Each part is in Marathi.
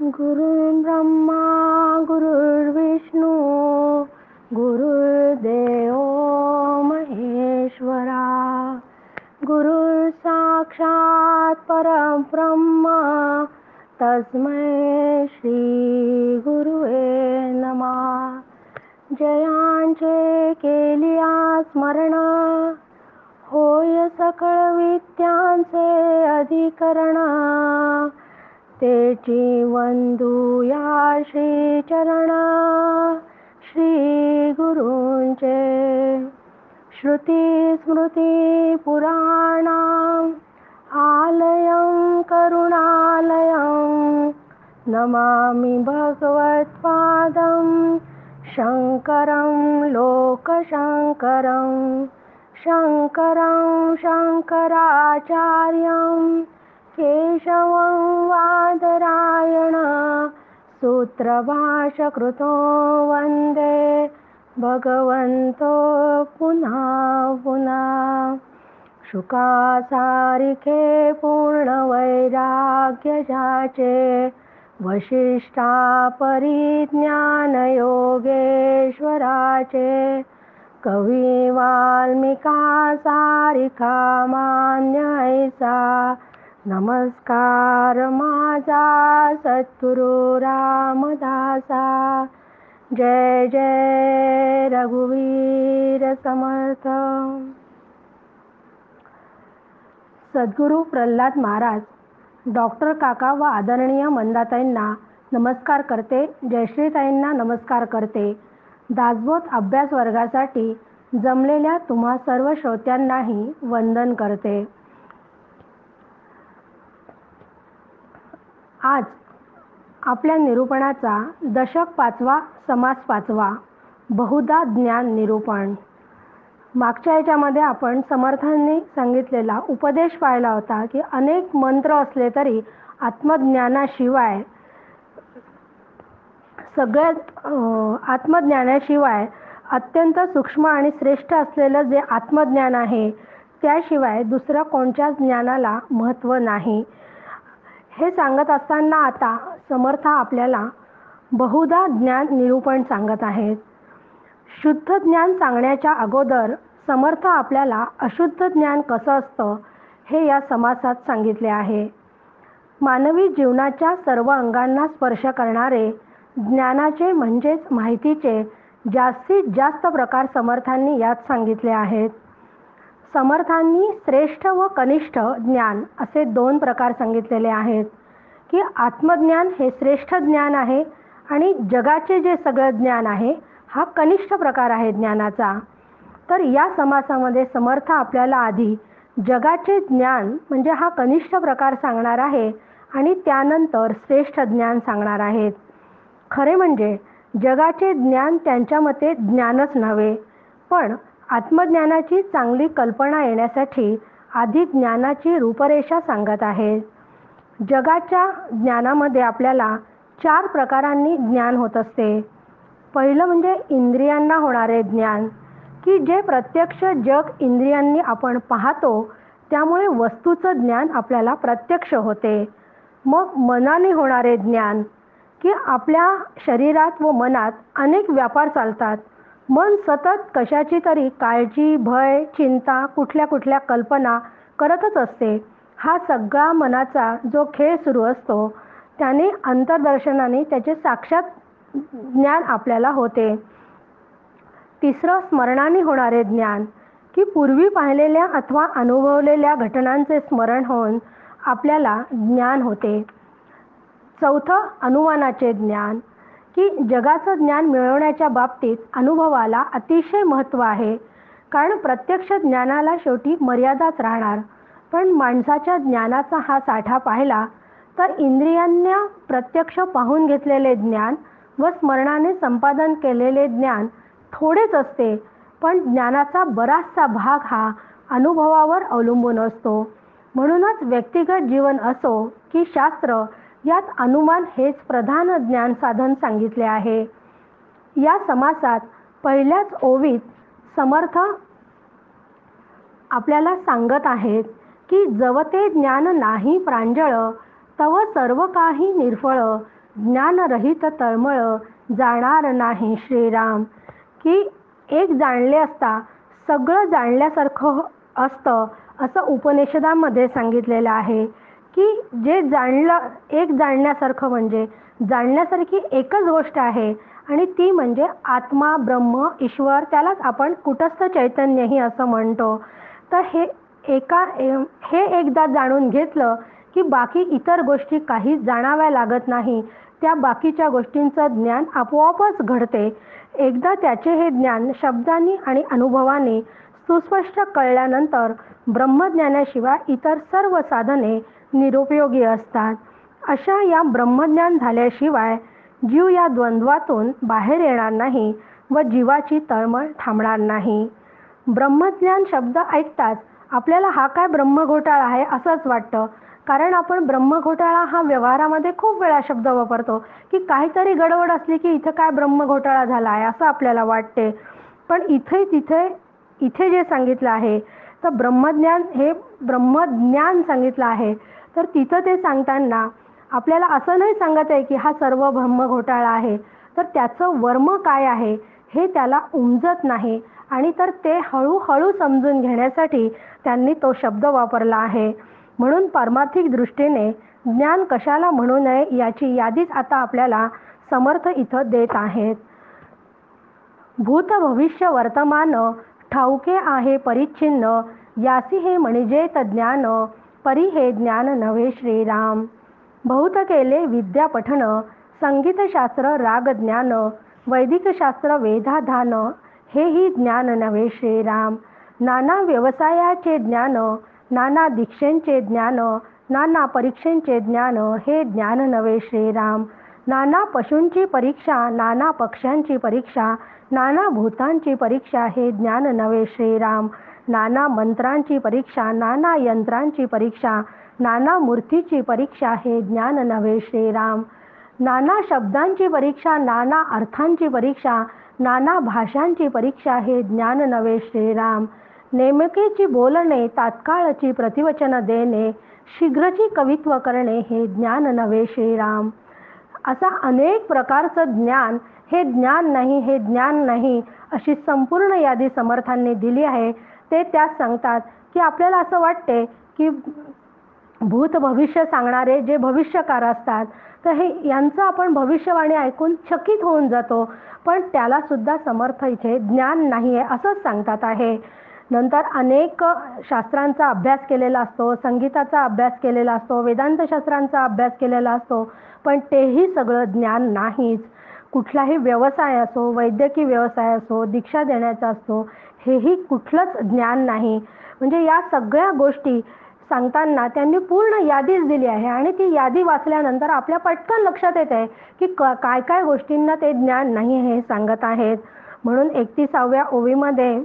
गुरुर्ब्रह्मा गुरुर्विष्णू गुरुर्देव महेश्वरा गुरुः साक्षात् परब्रह्म तस्मै श्री गुरुवे नमः। जयांचे केलिया स्मरण होय सकळ विद्यांचे अधिकरण तेची वंदूया श्री चरण श्री गुरूंचे। श्रुती स्मृती पुराणाम् आलयं करुणालयं नमामि भगवत्पादं शंकरं लोकशंकरं शंकरं शंकराचार्यं केशवं वादरायण सूत्रभाष्यकृतो वन्दे भगवन्तो पुनः पुनः। शुकासारिखे पूर्णवैराग्य जाचे वशिष्ठा परिज्ञान योगेश्वराचे कवी वाल्मिका सारिखा मान्य ऐसा नमस्कार माझा सद्गुरु रामदासा। जय जय रघुवीर समर्थ। सद्गुरु प्रल्हाद महाराज डॉक्टर काका व आदरणीय मंदाताईंना नमस्कार करते, जयश्रीताईंना नमस्कार करते। दासबोध अभ्यास वर्गासाठी जमलेल्या तुम्हा सर्व श्रोत्यांनाही वंदन करते। आज आपल्या निरूपणाचा दशक 5वा समास 5वा बहुधा ज्ञान निरूपण। मागच्या याच्यामध्ये आपण समर्थांनी सांगितलेला उपदेश पाहिला होता की अनेक मंत्र असले तरी आत्मज्ञानाशिवाय आत्मज्ञानाशिवाय अत्यंत सूक्ष्म आणि श्रेष्ठ असलेलं जे आत्मज्ञान आहे त्याशिवाय दुसऱ्या कोणत्याच ज्ञानाला महत्त्व नाही। हे सांगत असताना आता समर्थ आपल्याला बहुधा ज्ञान निरूपण सांगत आहेत। शुद्ध ज्ञान सांगण्याच्या अगोदर समर्थ आपल्याला अशुद्ध ज्ञान कसं असतं हे या समासात सांगितले आहे। मानवी जीवनाच्या सर्व अंगांना स्पर्श करणारे ज्ञानाचे म्हणजेच माहितीचे जास्तीत जास्त प्रकार समर्थांनी यात सांगितले आहेत। समर्थांनी श्रेष्ठ व कनिष्ठ ज्ञान असे 2 प्रकार सांगितलेले आहेत की आत्मज्ञान हे श्रेष्ठ ज्ञान आहे आणि जगाचे जे सगळं ज्ञान आहे हा कनिष्ठ प्रकार आहे ज्ञानाचा। तर या समासामध्ये समर्थ आपल्याला आधी जगाचे ज्ञान म्हणजे हा कनिष्ठ प्रकार सांगणार आहे आणि त्यानंतर श्रेष्ठ ज्ञान सांगणार आहेत। खरे म्हणजे जगाचे ज्ञान त्यांच्या मते ज्ञानच नव्हे, पण आत्मज्ञानाची चांगली कल्पना येण्यासाठी आधी ज्ञानाची रूपरेषा सांगत आहेत। जगाच्या ज्ञानामध्ये आपल्याला 4 प्रकारांनी ज्ञान होत असते। पहिलं म्हणजे इंद्रियांना होणारे ज्ञान की जे प्रत्यक्ष जग इंद्रियांनी आपण पाहतो त्यामुळे वस्तूचं ज्ञान आपल्याला प्रत्यक्ष होते। मग मनाने होणारे ज्ञान की आपल्या शरीरात व मनात अनेक व्यापार चालतात। मन सतत कशाची तरी काळजी, भय, चिंता, कुठल्या कल्पना करतच असते। हा सगळा मनाचा जो खेळ सुरू असतो त्याने अंतर्दर्शनाने त्याचे साक्षात ज्ञान आपल्याला होते। तिसरं स्मरणाने होणारे ज्ञान की पूर्वी पाहिलेल्या अथवा अनुभवलेल्या घटनांचे स्मरण होऊन आपल्याला ज्ञान होते। चौथं अनुमानाचे ज्ञान की जगाचं ज्ञान मिळवण्याच्या बाबतीत अनुभवाला अतिशय महत्त्व आहे, कारण प्रत्यक्ष ज्ञानाला शेवटी मर्यादाच राहणार। पण माणसाच्या ज्ञानाचा हा साठा पाहिला तर इंद्रियांना प्रत्यक्ष पाहून घेतलेले ज्ञान व स्मरणाने संपादन केलेले ज्ञान थोडेच असते, पण ज्ञानाचा बराचसा भाग हा अनुभवावर अवलंबून असतो। म्हणूनच व्यक्तिगत जीवन असो की शास्त्र यात अनुमान हेच प्रधान ज्ञान साधन सांगितले आहे। या समासात पहिल्याच ओवीत समर्थ आपल्याला सांगत आहेत की जवते ज्ञान नाही प्रांजळ तव सर्व काही निर्फळ ज्ञानरहित तळमळ जाणार नाही श्रीराम. की एक जाणले असता सगळं जाणल्यासारखं असतं असं उपनिषदामध्ये सांगितलेलं आहे. की जे जाणलं, एक जाणण्यासारखं म्हणजे जाणण्यासारखी एकच गोष्ट आहे आणि ती म्हणजे आत्मा, ब्रह्म, ईश्वर, त्यालाच आपण कुटस्थ चैतन्यही असं म्हणतो. तर हे एकदा जाणून घेतलं की बाकी इतर गोष्टी काही जाणाव्या लागत नाही. त्या बाकीच्या गोष्टींचं ज्ञान आपोआपच घडते. एकदा त्याचे हे ज्ञान शब्दांनी आणि अनुभवाने सुस्पष्ट कळल्यानंतर ब्रह्मज्ञानाशिवाय इतर सर्व साधने निरुपयोगी असतात. अशा या ब्रह्मज्ञान झाल्याशिवाय जीव या द्वंद्वातून बाहेर येणार नाही व जीवाची तळमळ थांबणार नाही. ब्रह्मज्ञान शब्द ऐकताच आपल्याला हा काय ब्रह्मघोटाळा आहे असंच वाटतं. कारण आपण ब्रह्मघोटाळा हा व्यवहारामध्ये खूप वेळा शब्द वापरतो की काहीतरी गडबड असली की इथं काय ब्रह्मघोटाळा झाला आहे असं आपल्याला वाटते. पण इथे जे सांगितलं आहे तर ब्रह्मज्ञान हे ब्रह्मज्ञान सांगितलं आहे. तर तिथं ते सांगताना आपल्याला असं नाही सांगत आहे की हा सर्व ब्रह्मघोटाळा आहे. तर त्याचं वर्म काय आहे हे त्याला उमजत नाही आणि तर ते हळूहळू समजून घेण्यासाठी त्यांनी तो शब्द वापरला आहे. म्हणून पारमार्थिक दृष्टीने ज्ञान कशाला म्हणू नये याची यादीच आता आपल्याला समर्थ इथं देत आहेत. भूत भविष्य वर्तमान ठाऊके आहे परिच्छिन्न, यासी हे म्हणजेत ज्ञान, परी हे ज्ञान नव्हे श्रीराम. बहुत केले विद्या पठन, संगीतशास्त्र राग ज्ञान, वैदिक शास्त्र वेदाधान, हेही ज्ञान नव्हे श्रीराम. नाना व्यवसायाचे ज्ञान, नाना दीक्षेंचे ज्ञान, नाना परीक्षेंचे ज्ञान, हे ज्ञान नव्हे श्रीराम. नाना पशूंची परीक्षा, नाना पक्ष्यांची परीक्षा, नाना भूतांची परीक्षा, हे ज्ञान नव्हे श्रीराम. नाना मंत्रांची परीक्षा, नाना यंत्रांची परीक्षा, नाना मूर्तीची परीक्षा, हे ज्ञान नव्हे श्रीराम. नाना शब्दांची परीक्षा, नाना अर्थांची परीक्षा, नाना भाषांची परीक्षा, हे ज्ञान नव्हे श्रीराम. नेमकेची बोलणे, तात्काळची प्रतिवचन देणे, शीघ्रची कवित्व करणे, हे ज्ञान नव्हे श्रीराम. असा अनेक प्रकारचं ज्ञान, हे ज्ञान नाही, हे ज्ञान नाही, अशी संपूर्ण यादी समर्थांनी दिली आहे. ते त्यात सांगतात की आपल्याला असं वाटते की भूत भविष्य सांगणारे जे भविष्यकार असतात तर हे यांचं आपण भविष्यवाणी ऐकून चकित होऊन जातो. पण त्याला सुद्धा समर्थ इथे ज्ञान नाही आहे असंच सांगतात आहे. नंतर अनेक शास्त्रांचा अभ्यास केलेला असतो, संगीताचा अभ्यास केलेला असतो, वेदांत शास्त्रांचा अभ्यास केलेला असतो, पण तेही सगळं ज्ञान नाहीच. कुठलाही व्यवसाय असो, वैद्यकीय व्यवसाय असो, दीक्षा देण्याचा असतो, हेही कुठलंच ज्ञान नाही. म्हणजे या सगळ्या गोष्टी सांगताना त्यांनी पूर्ण यादीच दिली आहे आणि ती यादी वाचल्यानंतर आपल्या पटकन लक्षात येत आहे की काय काय गोष्टींना ते ज्ञान नाही हे सांगत आहेत. म्हणून 31व्या ओवीमध्ये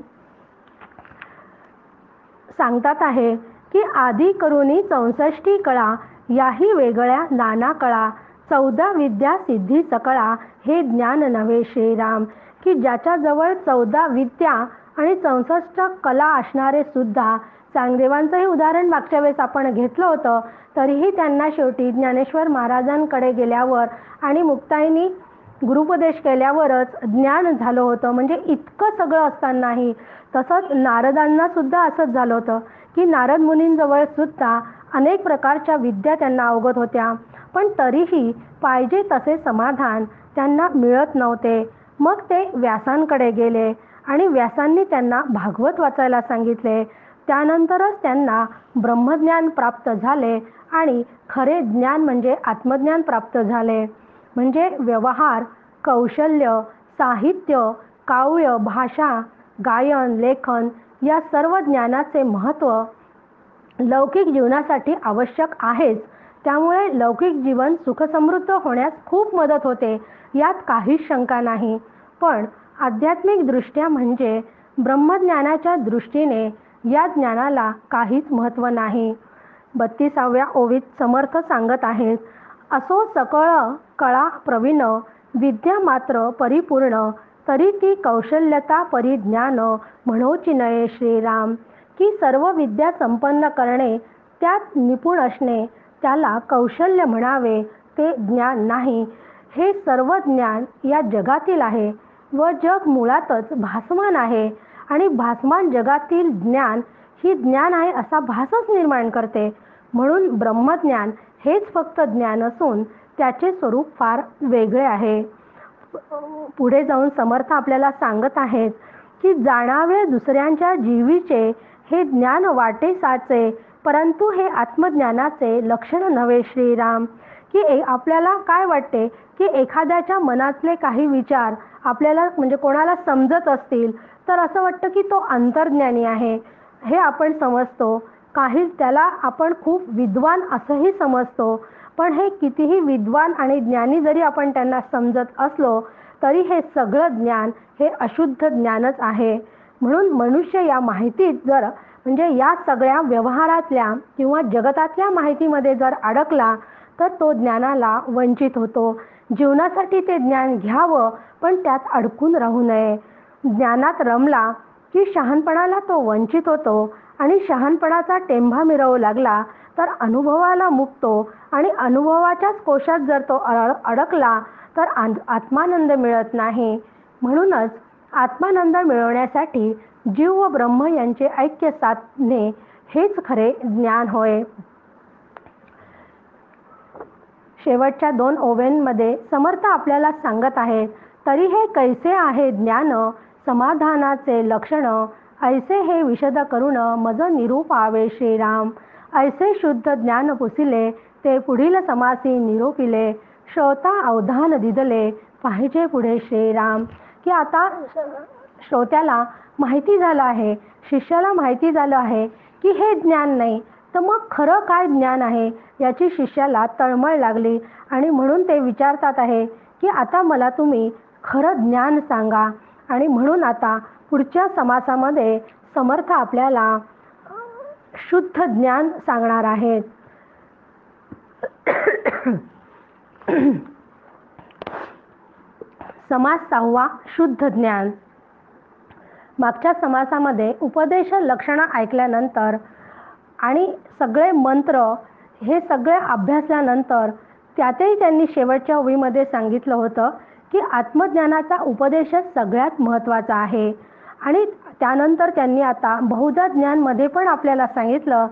सांगतात आहे की आधी करुनी 64 कळा, याही वेगळ्या नाना कळा, 14 विद्या सिद्धी सकळा, हे ज्ञान नव्हे श्रीराम. की ज्याच्याजवळ 14 विद्या आणि 64 कला असणारे सुद्धा, चांगदेवांचंही उदाहरण मागच्या वेळेस आपण घेतलं होतं, तरीही त्यांना शेवटी ज्ञानेश्वर महाराजांकडे गेल्यावर आणि मुक्ताईंनी गुरुपदेश केल्यावरच ज्ञान झालं होतं. म्हणजे इतकं सगळं असतानाही. तसंच नारदांना सुद्धा असंच झालं होतं की नारद मुनींजवळ सुद्धा अनेक प्रकारच्या विद्या त्यांना अवगत होत्या, पण तरीही पाहिजे तसे समाधान त्यांना मिळत नव्हते. मग ते व्यासांकडे गेले आणि व्यासांनी त्यांना भागवत वाचायला सांगितले. त्यानंतरच त्यांना ब्रह्मज्ञान प्राप्त झाले आणि खरे ज्ञान म्हणजे आत्मज्ञान प्राप्त झाले. म्हणजे व्यवहार, कौशल्य, साहित्य, काव्य, भाषा, गायन, लेखन या सर्व ज्ञानाचे महत्त्व लौकिक जीवनासाठी आवश्यक आहेच. त्यामुळे लौकिक जीवन सुखसमृद्ध होण्यास खूप मदत होते, यात काहीच शंका नाही. पण आध्यात्मिक दृष्ट्या म्हणजे ब्रह्मज्ञानाच्या दृष्टीने या ज्ञानाला काहीच महत्त्व नाही. 32व्या ओवीत समर्थ सांगत आहेत, असो सकळ कळा प्रवीण, विद्या मात्र परिपूर्ण, तरी ती कौशल्यता परिज्ञान, म्हणोची नये श्रीराम. की सर्व विद्या संपन्न करणे, त्यात निपुण असणे, त्याला कौशल्य म्हणावे. ते ज्ञान नाही. हे सर्व ज्ञान या जगातील आहे व जग मुळातच भासमान आहे आणि भासमान जगातील ज्ञान ही ज्ञान आहे असा भासच निर्माण करते. म्हणून ब्रह्मज्ञान हेच फक्त ज्ञान असून त्याचे स्वरूप फार वेगळे आहे. पुढे जाऊन समर्थ आपल्याला सांगत आहेत की जाणावे दुसऱ्यांच्या जीवीचे हे ज्ञान वाटे साचे, परंतु हे आत्मज्ञानाचे लक्षण नव्हे श्रीराम. की आपल्याला काय वाटते की एखाद्याच्या मनातले काही विचार आपल्याला म्हणजे कोणाला समजत असतील तर असं वाटतं की तो अंतर्ज्ञानी आहे हे आपण समजतो. काही त्याला आपण खूप विद्वान असंही समजतो. पण हे कितीही विद्वान आणि ज्ञानी जरी आपण त्यांना समजत असलो तरी हे सगळं ज्ञान हे अशुद्ध ज्ञानच आहे. म्हणून मनुष्य या माहितीत जर म्हणजे या सगळ्या व्यवहारातल्या किंवा जगतातल्या माहितीमध्ये जर अडकला तर तो ज्ञानाला वंचित होतो. जीवनासाठी ते ज्ञान घ्यावं पण त्यात अडकून राहू नये. ज्ञानात रमला की शहाणपणाला तो वंचित होतो आणि शहाणपणाचा टेंभा मिरवू लागला तर अनुभवाला मुकतो आणि अनुभवाच्याच कोशात जर तो अडकला तर आत्मानंद मिळत नाही. म्हणूनच आत्मानंद मिळवण्यासाठी जीव व ब्रह्म यांचे ऐक्य साधणे हेच खरे ज्ञान होय. शेवटच्या 2 ओव्यांमध्ये समर्थ आपल्याला सांगत आहेत, तरी हे कैसे आहे ज्ञान समाधानाचे लक्षण, ऐसे हे विशद करून मज निरूपावे श्रीराम. ऐसे शुद्ध ज्ञान पुसिले ते पुढील समासी निरूपिले, श्रोता अवधान दिदले पाहिजे पुढे श्रीराम. की आता श्रोत्याला माहिती झालं आहे, शिष्याला माहिती झालं आहे की हे ज्ञान नाही, तर मग खरं काय ज्ञान आहे याची शिष्याला तळमळ लागली आणि म्हणून ते विचारतात आहे की आता मला तुम्ही खरं ज्ञान सांगा. आणि म्हणून आता पुढच्या समासामध्ये समर्थ आपल्याला शुद्ध ज्ञान सांगणार आहेत. समास 6वा शुद्ध ज्ञान. मागच्या समासामध्ये उपदेश लक्षणं ऐकल्यानंतर आणि सगळे मंत्र हे सगळे अभ्यासल्यानंतर त्यातही त्यांनी शेवटच्या ओळीमध्ये सांगितलं होतं की आत्मज्ञानाचा उपदेशच सगळ्यात महत्त्वाचा आहे. आणि त्यानंतर त्यांनी आता बहुधा ज्ञानमध्ये पण आपल्याला सांगितलं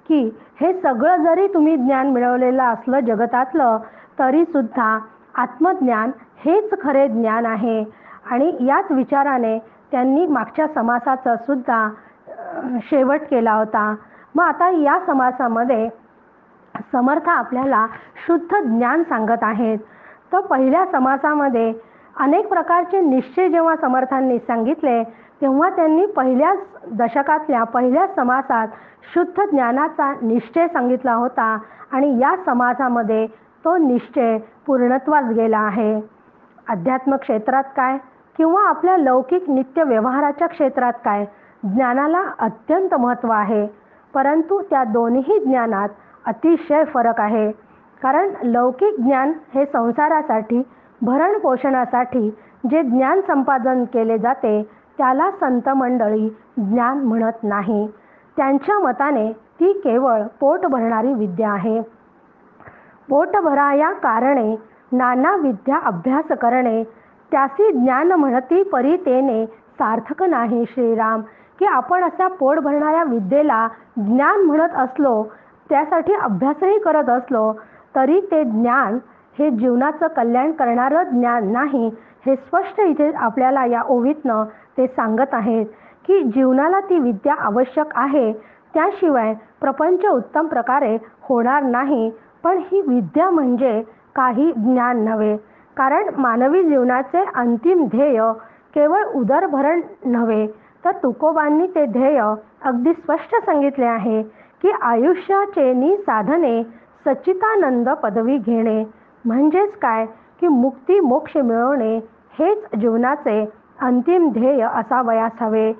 की हे सगळं जरी तुम्ही ज्ञान मिळवलेलं असलं जगतातलं तरीसुद्धा आत्मज्ञान हेच खरे ज्ञान आहे. आणि याच विचाराने त्यांनी मागच्या समासाचा सुद्धा शेवट केला होता. मग आता या समासामध्ये समर्थ आपल्याला शुद्ध ज्ञान सांगत आहेत. तर पहिल्या समासामध्ये अनेक प्रकारचे निश्चय जेव्हा समर्थांनी सांगितले तेव्हा त्यांनी पहिल्याच दशकातल्या पहिल्या समासात शुद्ध ज्ञानाचा निश्चय सांगितला होता आणि या समासामध्ये तो निश्चय पूर्णत्वास गेला आहे. अध्यात्म क्षेत्रात काय किंवा आपल्या लौकिक नित्य व्यवहाराच्या क्षेत्रात काय ज्ञानाला अत्यंत महत्त्व आहे. परंतु त्या दोन्ही ज्ञानात अतिशय फरक आहे. कारण लौकिक ज्ञान हे संसारासाठी भरण पोषणासाठी जे ज्ञान संपादन केले जाते त्याला संत मंडळी ज्ञान म्हणत नाही. त्यांच्या मताने ती केवळ पोट भरणारी विद्या आहे. पोट भराया कारणे नाना विद्या अभ्यास करणे त्यासी ज्ञान म्हणती परी तेने सार्थक नाही श्रीराम. की आपण अशा पोट भरणाऱ्या विद्येला ज्ञान म्हणत असलो त्यासाठी अभ्यासही करत असलो तरी ते ज्ञान हे जीवनाचं कल्याण करणारं ज्ञान नाही. हे स्पष्ट इथे आपल्याला या ओवीतनं ते सांगत आहेत की जीवनाला ती विद्या आवश्यक आहे, त्याशिवाय प्रपंच उत्तम प्रकारे होणार नाही. पण ही विद्या म्हणजे काही ज्ञान नव्हे. कारण मानवी जीवनाचे अंतिम ध्येय केवळ उदरभरण नव्हे तर तुकोबांनी ते ध्येय अगदी स्पष्ट सांगितले आहे की आयुष्याचे साधने सच्चिदानंद पदवी घेणे. म्हणजेच काय की मुक्ती मोक्ष मिळवणे हेच जीवनाचे अंतिम ध्येय असावयास हवे.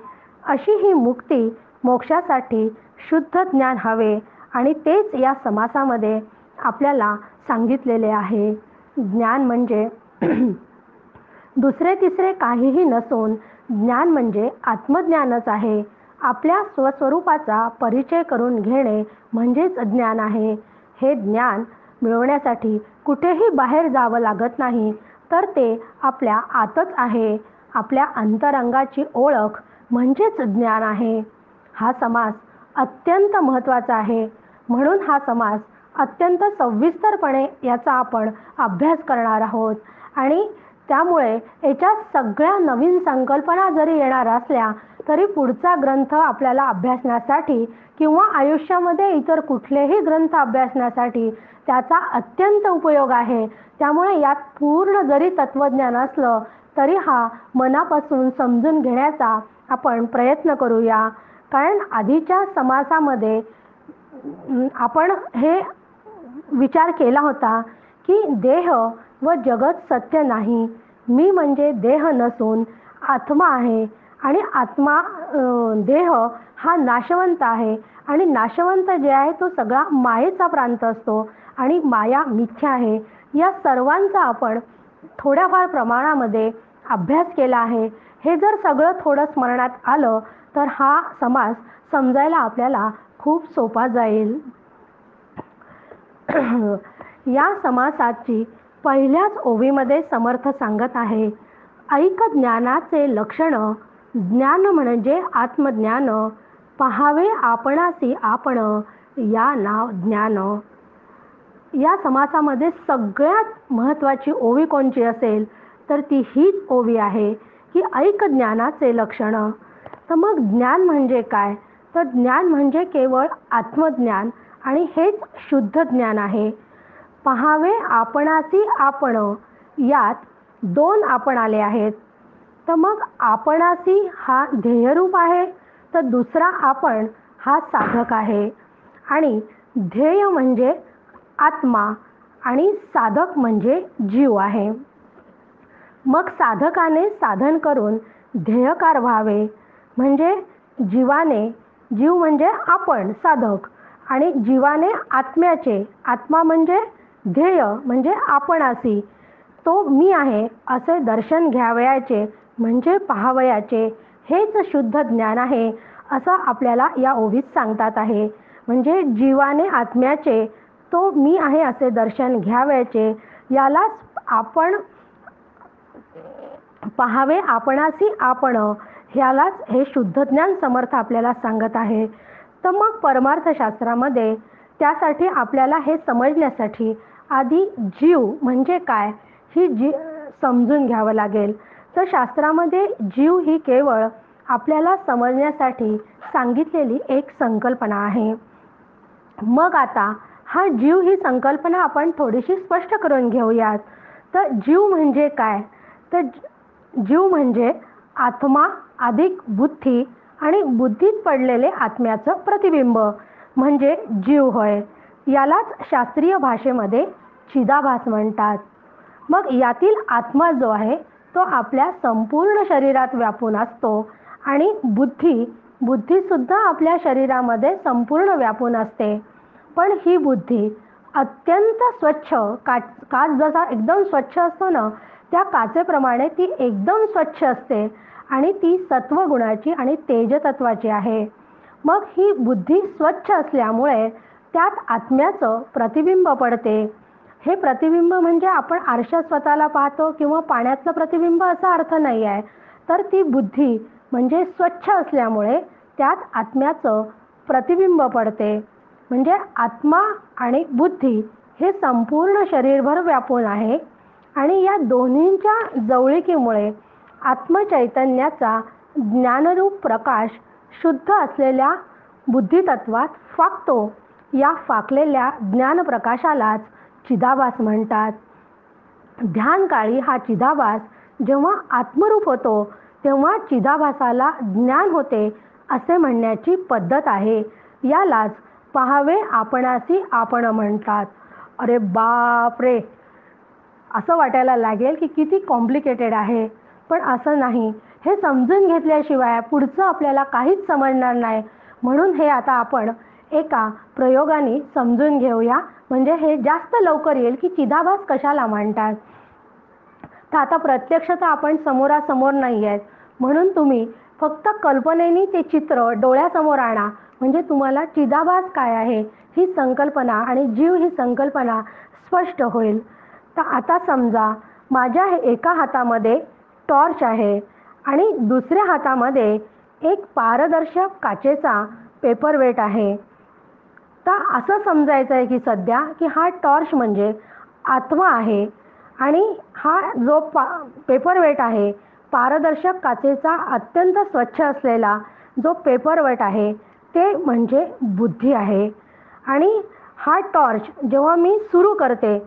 अशी ही मुक्ती मोक्षासाठी शुद्ध ज्ञान हवे आणि तेच या समासामध्ये आपल्याला सांगितलेले आहे. ज्ञान म्हणजे दुसरे तिसरे काहीही नसून ज्ञान म्हणजे आत्मज्ञानच आहे. आपल्या स्वस्वरूपाचा परिचय करून घेणे म्हणजेच ज्ञान आहे. हे ज्ञान मिळवण्यासाठी कुठेही बाहेर जावं लागत नाही, तर ते आपल्या आतच आहे. आपल्या अंतरंगाची ओळख म्हणजेच ज्ञान आहे. हा समास अत्यंत महत्त्वाचा आहे. म्हणून हा समास अत्यंत सविस्तरपणे याचा आपण अभ्यास करणार आहोत. आणि त्यामुळे याच्यात सगळ्या नवीन संकल्पना जरी येणार असल्या तरी पुढचा ग्रंथ आपल्याला अभ्यासण्यासाठी किंवा आयुष्यामध्ये इतर कुठलेही ग्रंथ अभ्यासण्यासाठी त्याचा अत्यंत उपयोग आहे. त्यामुळे यात पूर्ण जरी तत्त्वज्ञान असलं तरी हा मनापासून समजून घेण्याचा आपण प्रयत्न करूया. कारण आधीच्या समासामध्ये आपण हे विचार केला होता की देह व जगत सत्य नाही. मी म्हणजे देह नसून आत्मा आहे आणि आत्मा देह हा नाशवंत आहे आणि नाशवंत जे आहे तो सगळा मायेचा प्रांत असतो आणि माया मिथ्या आहे. या सर्वांचा आपण थोड्याफार प्रमाणामध्ये अभ्यास केला आहे. हे जर सगळं थोडं स्मरणात आलं तर हा समास समजायला आपल्याला खूप सोपा जाईल. या समासाची पहिल्याच ओवीमध्ये समर्थ सांगत आहे, ऐक ज्ञानाचे लक्षण, ज्ञान म्हणजे आत्मज्ञान, पहावे आपणासी आपण, या नाव ज्ञान. या समासामध्ये सगळ्यात महत्त्वाची ओवी कोणची असेल तर ती हीच ओवी आहे की ऐक ज्ञानाचे लक्षण. तर मग ज्ञान म्हणजे काय? तर ज्ञान म्हणजे केवळ आत्मज्ञान आणि हेच शुद्ध ज्ञान आहे. पहावे आपणासी आपण, यात दोन आपण आले आहेत. तर मग आपणासी हा ध्येयरूप आहे, तर दुसरा आपण हा साधक आहे. आणि ध्येय म्हणजे आत्मा आणि साधक म्हणजे जीव आहे. मग साधकाने साधन करून ध्येयकार व्हावे. म्हणजे जीवाने, जीव म्हणजे आपण साधक, आणि जीवाने आत्म्याचे, आत्मा म्हणजे ध्येय म्हणजे आपणासी, तो मी आहे असे दर्शन घ्यावयाचे म्हणजे पाहावयाचे. हेच शुद्ध ज्ञान आहे असं आपल्याला या ओवीत सांगतात आहे. म्हणजे जीवाने आत्म्याचे तो मी आहे असे दर्शन घ्यावयाचे, यालाच आपण पहावे आपणासी आपण, ह्यालाच हे शुद्ध ज्ञान समर्थ आपल्याला सांगत आहे. तर मग परमार्थशास्त्रामध्ये त्यासाठी आपल्याला हे समजण्यासाठी आधी जीव म्हणजे काय ही समजून घ्यावं लागेल. तर शास्त्रामध्ये जीव ही केवळ आपल्याला समजण्यासाठी सांगितलेली एक संकल्पना आहे. मग आता हा जीव ही संकल्पना आपण थोडीशी स्पष्ट करून घेऊयात. तर जीव म्हणजे काय? तर जीव म्हणजे आत्मा अधिक बुद्धी आणि बुद्धीत पडलेले आत्म्याचं प्रतिबिंब म्हणजे जीव होय. यालाच शास्त्रीय भाषेमध्ये चिदाभास म्हणतात. मग यातील आत्मा जो आहे तो आपल्या संपूर्ण शरीरात व्यापून असतो आणि बुद्धीसुद्धा आपल्या शरीरामध्ये संपूर्ण व्यापून असते. पण ही बुद्धी अत्यंत स्वच्छ, काच जसा एकदम स्वच्छ असतो ना, त्या काचेप्रमाणे ती एकदम स्वच्छ असते आणि ती सत्वगुणाची आणि तेजतत्वाची आहे. मग ही बुद्धी स्वच्छ असल्यामुळे त्यात आत्म्याचं प्रतिबिंब पडते. हे प्रतिबिंब म्हणजे आपण आरशात स्वतःला पाहतो किंवा पाण्यातलं प्रतिबिंब असा अर्थ नाही आहे. तर ती बुद्धी म्हणजे स्वच्छ असल्यामुळे त्यात आत्म्याचं प्रतिबिंब पडते. म्हणजे आत्मा आणि बुद्धी हे संपूर्ण शरीरभर व्यापून आहे आणि या दोन्हींच्या जवळिकीमुळे आत्मचैतन्याचा ज्ञानरूप प्रकाश शुद्ध असलेल्या बुद्धितत्वात फाकतो. या फाकलेल्या ज्ञानप्रकाशालाच चिदाभास म्हणतात. ध्यानकाळी हा चिदाभास जेव्हा आत्मरूप होतो तेव्हा चिदाभासाला ज्ञान होते असे म्हणण्याची पद्धत आहे. यालाच पहावे आपणासी आपण म्हणतात. अरे बाप रे, असं वाटायला लागेल की किती कॉम्प्लिकेटेड आहे, पण असं नाही. हे समजून घेतल्याशिवाय पुढचं आपल्याला काहीच समजणार नाही. म्हणून हे आता आपण एका प्रयोगाने समजून घेऊया, म्हणजे हे जास्त लवकर येईल की चिदाभास कशाला म्हणतात. तर आता प्रत्यक्ष तर आपण समोरासमोर नाही आहेत, म्हणून तुम्ही फक्त कल्पनेने ते चित्र डोळ्यासमोर आणा, म्हणजे तुम्हाला चिदाभास काय आहे ही संकल्पना आणि जीव ही संकल्पना स्पष्ट होईल. तर आता समजा माझ्या एका हातामध्ये टॉर्च आहे आणि दुसऱ्या हातामध्ये एक पारदर्शक काचेचा पेपरवेट आहे. तर असं समजायचं आहे की सध्या की हा टॉर्च म्हणजे आत्मा आहे आणि हा जो पेपरवेट आहे, पारदर्शक काचेचा अत्यंत स्वच्छ असलेला जो पेपरवेट आहे, ते म्हणजे बुद्धी आहे. आणि हा टॉर्च जेव्हा मी सुरू करते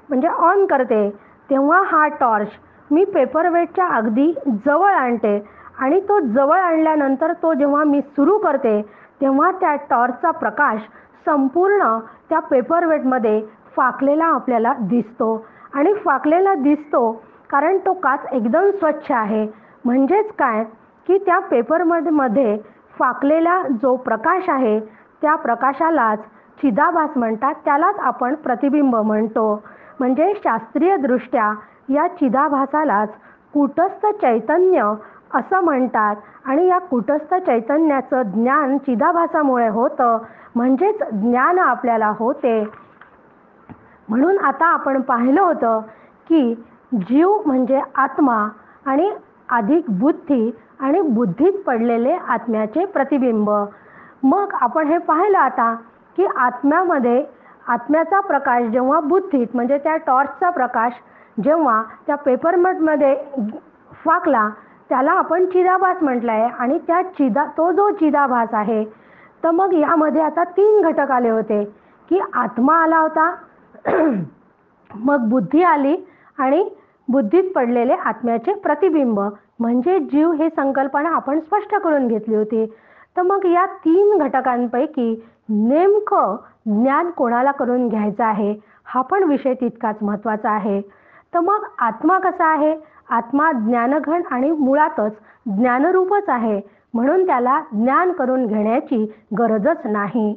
म्हणजे ऑन करते, तेव्हा हा टॉर्च मी पेपरवेटच्या अगदी जवळ आणते आणि तो जवळ आणल्यानंतर तो जेव्हा मी सुरू करते, तेव्हा त्या टॉर्चचा प्रकाश संपूर्ण त्या पेपरवेटमध्ये फाकलेला आपल्याला दिसतो. आणि फाकलेला दिसतो कारण तो काच एकदम स्वच्छ आहे. म्हणजेच काय की त्या पेपरमध्ये फाकलेला जो प्रकाश आहे, त्या प्रकाशालाच चिदाभास म्हणतात, त्यालाच आपण प्रतिबिंब म्हणतो. म्हणजे शास्त्रीयदृष्ट्या या चिदाभासालाच कूटस्थ चैतन्य असं म्हणतात. आणि या कूटस्थ चैतन्याचं ज्ञान चिदाभासामुळे होतं, म्हणजेच ज्ञान आपल्याला होते. म्हणून आता आपण पाहिलं होतं की जीव म्हणजे आत्मा आणि अधिक बुद्धी आणि बुद्धीत पडलेले आत्म्याचे प्रतिबिंब. मग आपण हे पाहिलं आता की आत्म्याचा प्रकाश जेव्हा बुद्धीत म्हणजे त्या टॉर्चचा प्रकाश जेव्हा त्या पेपरमेटमध्ये फाकला, त्याला आपण चिदाभास म्हटलं आहे. आणि तो जो चिदाभास आहे, तर मग यामध्ये आता 3 घटक आले होते की आत्मा आला होता, मग बुद्धी आली आणि बुद्धीत पडलेले आत्म्याचे प्रतिबिंब म्हणजे जीव ही संकल्पना आपण स्पष्ट करून घेतली होती. तर मग या 3 घटकांपैकी नेमकं ज्ञान कोणाला करून घ्यायचं आहे, हा पण विषय तितकाच महत्त्वाचा आहे. तर मग आत्मा कसा आहे? आत्मा ज्ञानघन आणि मुळातच ज्ञानरूपच आहे, म्हणून त्याला ज्ञान करून घेण्याची गरजच नाही.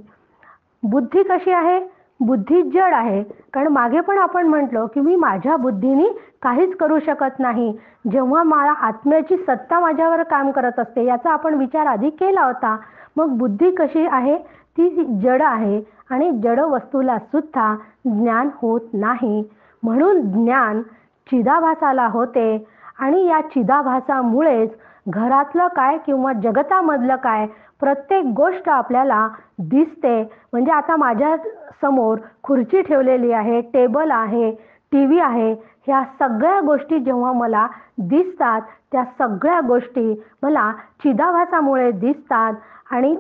बुद्धी कशी आहे? बुद्धी जड आहे. कारण मागे पण आपण म्हटलो की मी माझ्या बुद्धीने काहीच करू शकत नाही. जेव्हा मला आत्म्याची सत्ता माझ्यावर काम करत असते, याचा आपण विचार आधी केला होता. मग बुद्धी कशी आहे? ती जड आहे आणि जड वस्तूला सुद्धा ज्ञान होत नाही. म्हणून ज्ञान चिदाभासाला होते आणि या चिदाभासामुळेच घरातलं काय किंवा जगतामधलं काय प्रत्येक गोष्ट आपल्याला दिसते. म्हणजे आता माझ्या समोर खुर्ची ठेवलेली आहे, टेबल आहे, टीव्ही आहे, ह्या सगळ्या गोष्टी जेव्हा मला दिसतात, त्या सगळ्या गोष्टी मला चिदाभासामुळे दिसतात. आणि